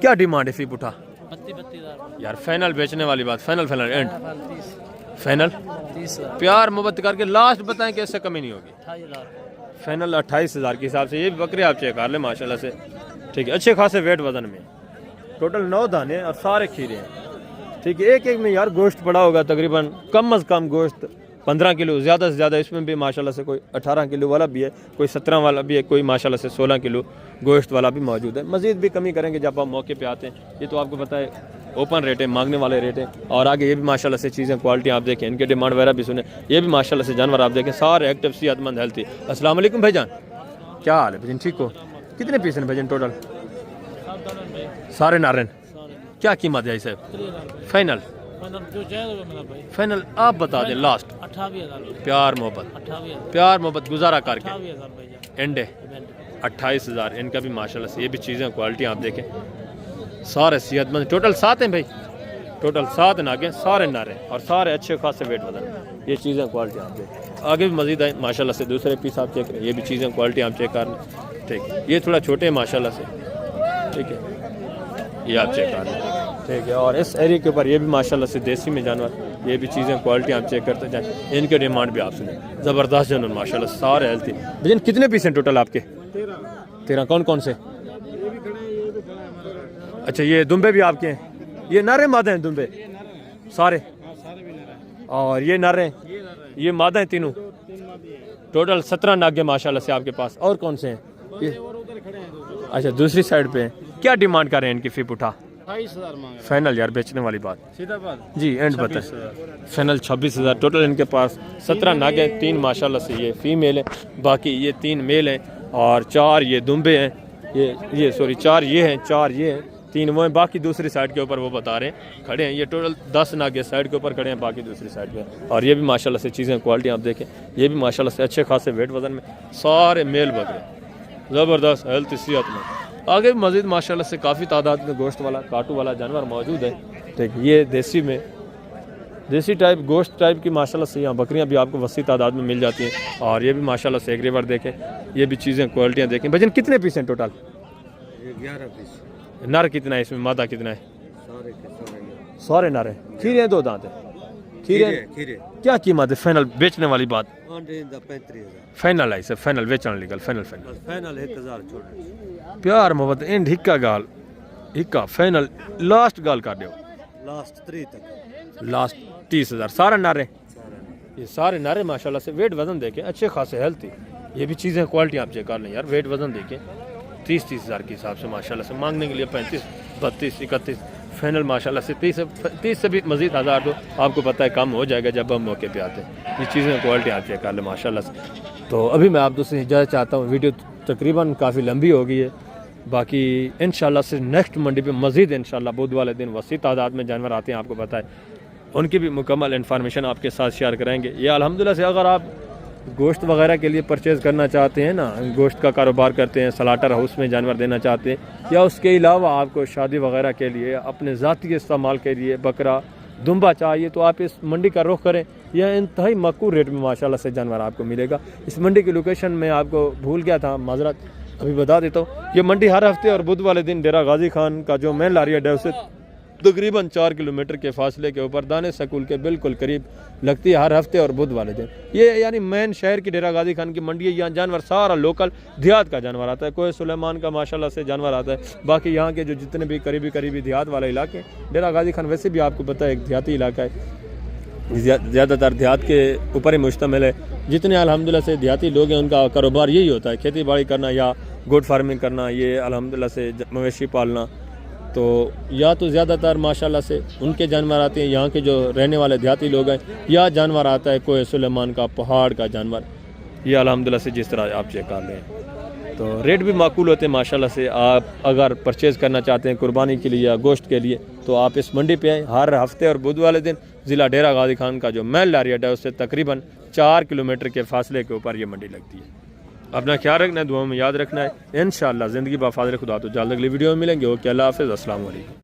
क्या डिमांड है फी पुठा? 32,000 यार फाइनल बेचने वाली बात, फाइनल एंड फाइनल प्यार मोहब्बत करके लास्ट बताएं कि इससे कमी नहीं होगी। 28,000 फाइनल 28,000 के हिसाब से ये भी बकरे आप चेक कर लें माशाल्लाह से, ठीक है। अच्छे खासे वेट वजन में, टोटल 9 दाने और सारे खीरे हैं, ठीक है। एक में यार गोश्त पड़ा होगा तकरीबन कम अज़ कम गोश्त 15 किलो, ज़्यादा से ज़्यादा। इसमें भी माशाल्लाह से कोई 18 किलो वाला भी है, कोई 17 वाला भी है, कोई माशाल्लाह से 16 किलो गोश्त वाला भी मौजूद है। मज़ीद भी कमी करेंगे जब आप मौके पे आते हैं। ये तो आपको पता है ओपन रेट है, मांगने वाले रेट है। और आगे ये भी माशाल्लाह से चीज़ें क्वालिटी आप देखें, इनके डिमांड वगैरह भी सुने। ये भी माशाल्लाह से जानवर आप देखें, सारे एक्टिव सेहतमंद हेल्थी। अस्सलाम वालेकुम भाईजान, क्या हाल है भाईजान? ठीक हो? कितने पीस हैं भाईजान टोटल? सारे नारन। क्या कीमत है इसे? फाइनल फाइनल आप बता दें लास्ट। 28,000 प्यार मोहब्बत गुजारा करके एंडे 28,000 इनका भी माशाल्लाह से। ये भी चीज़ें क्वालिटी आप देखें, सारे सेहतमंद। टोटल 7 हैं भाई, टोटल 7 नागे, सारे नारे और सारे अच्छे खासे वेट वजन। ये चीज़ें क्वालिटी आप देखें। आगे भी मज़ीद आए माशाल्लाह से, दूसरे पीस आप चेक करें, ये भी चीज़ें क्वालिटी आप चेक कर लें, ठीक है। ये थोड़ा छोटे हैं माशाल्लाह से, ठीक है। ये आप चेक कर लें, ठीक है। और इस एरिया के ऊपर ये भी माशाल्लाह से देसी में जानवर, ये भी चीज़ें क्वालिटी आप चेक करते जाएँ। इनके डिमांड भी आप सुने, ज़बरदस्त जानवर माशाल्लाह सारे हेल्थी। भजन कितने पीस हैं टोटल आपके? 13। कौन कौन से? अच्छा, ये दुम्बे भी आपके हैं? ये नारे मादे हैं दुम्बे सारे? और ये नारे, ये मादा हैं तीनों? टोटल 17 नागे माशाल्लाह से आपके पास। और कौन से हैं ये? अच्छा, दूसरी साइड पे हैं। क्या डिमांड कर रहे हैं इनकी फी उठा? 28,000 मांग फाइनल यार बेचने वाली बात सीधा बात जी, एंड बताएं। फाइनल 26,000। टोटल इनके पास 17 नागे, 3 माशाल्लाह से ये फीमेल है, बाकी ये 3 मेल हैं और 4 ये दुम्बे हैं। ये सॉरी 4 ये हैं, 4 ये हैं, 3 वो हैं, बाकी दूसरी साइड के ऊपर वो बता रहे हैं खड़े हैं। ये टोटल 10 नागे साइड के ऊपर खड़े हैं, बाकी दूसरी साइड पे। और ये भी माशाल्लाह से चीज़ें क्वालिटी आप देखें, ये भी माशाल्लाह से अच्छे खासे वेट वजन में, सारे मेल बकरे ज़बरदस्त हेल्थ सेहत में। आगे भी मज़ीद माशाल्लाह से काफ़ी तादाद में गोश्त वाला काटू वाला जानवर मौजूद है, ठीक। ये देसी में देसी टाइप गोश्त टाइप की माशाल्लाह से यहाँ बकरियाँ भी आपको वसी तादाद में मिल जाती हैं। और ये भी माशाल्लाह से एक रिवर देखें, ये भी चीज़ें क्वालिटियाँ देखें। भजन कितने पीस हैं टोटल? 11 पीस। नर कितना है इसमें, मादा कितना है? सारे नर है। खीरे हैं, 2 दांत है खीरे। क्या कीमत है फाइनल बेचने वाली बात? 35,000 फाइनल है इसे, फाइनल बेचने लीगल फाइनल 1,000 छोड़ प्यार मोहब्बत एंड हिक्का गाल हिक्का फाइनल लास्ट गाल कर दो, लास्ट 3 तक, लास्ट 30,000। सारे नारे, ये सारे नारे माशाल्लाह से वेट वजन देखें अच्छे खासे हेल्थी। ये भी चीज़ें क्वालिटी आप चेक कर लें यार, वेट वजन देखें 30,000 के हिसाब से माशाल्लाह से। मांगने के लिए 35, 32, 31 फाइनल माशाल्लाह से 30 से भी मज़ीद 1000 तो आपको पता है कम हो जाएगा जब हम मौके पे आते हैं। ये चीज़ें क्वालिटी आप चेक कर लें माशाल्लाह से। तो अभी मैं आप दोस्तों से इजाज़त चाहता हूँ, वीडियो तकरीबन काफ़ी लंबी हो गई है। बाकी इंशाल्लाह से नेक्स्ट मंडी पे मज़ीद इंशाल्लाह बुध वाले दिन वसी तादाद में जानवर आते हैं, आपको पता है, उनकी भी मुकम्मल इन्फॉर्मेशन आपके साथ शेयर कराएंगे। ये अल्हम्दुलिल्लाह से अगर आप गोश्त वगैरह के लिए परचेज़ करना चाहते हैं ना, गोश्त का कारोबार करते हैं, सलाटर हाउस में जानवर देना चाहते हैं, या उसके अलावा आपको शादी वगैरह के लिए अपने ज़ाती इस्तेमाल के लिए बकरा दुम्बा चाहिए, तो आप इस मंडी का रुख करें। यह इंतहाई मकबूल रेट में माशाल्लाह से जानवर आपको मिलेगा। इस मंडी की लोकेशन मैं आपको भूल गया था, माजरत, अभी बता देता हूँ। ये मंडी हर हफ्ते और बुध वाले दिन डेरा गाजी खान का जो मेन लारी अड्डा है उससे तकरीबन 4 किलोमीटर के फासले के ऊपर दाने स्कूल के बिल्कुल करीब लगती है हर हफ्ते और बुध वाले दिन। ये यानी मेन शहर की डेरा गाजी खान की मंडी है। यहाँ जानवर सारा लोकल देहात का जानवर आता है, कोई सुलेमान का माशाल्लाह से जानवर आता है। बाकी यहाँ के जो जितने भी करीबी देहात वाले इलाके, डेरा गाजी खान वैसे भी आपको पता है एक देहाती इलाका है, ज़्यादातर देहात के ऊपर ही मुश्तमिल है। जितने अल्हम्दुलिल्लाह से देहाती लोग हैं उनका कारोबार यही होता है, खेती बाड़ी करना या गोट फार्मिंग करना, ये अल्हम्दुलिल्लाह से मवेशी पालना। तो या तो ज़्यादातर माशाल्लाह से उनके जानवर आते हैं, यहाँ के जो रहने वाले देहाती लोग हैं, या जानवर आता है कोई सुलेमान का पहाड़ का जानवर। ये अल्हम्दुलिल्लाह से जिस तरह आप चेक कर रहे हैं तो रेट भी माकूल होते हैं माशाल्लाह से। आप अगर परचेज़ करना चाहते हैं कुर्बानी के लिए या गोश्त के लिए तो आप इस मंडी पे आएँ। हर हफ्ते और बुध वाले दिन ज़िला डेरा गाजी खान का जो मेन लारियट है उससे तकरीबन 4 किलोमीटर के फासले के ऊपर ये मंडी लगती है। अपना ख्याल रखना है, दुआ में याद रखना है। इंशाअल्लाह ज़िंदगी बाफाज़िल खुदा तो जल्द अगली वीडियो में मिलेंगे। ओके, अल्लाह हाफ़िज़, अस्सलाम वालेकुम।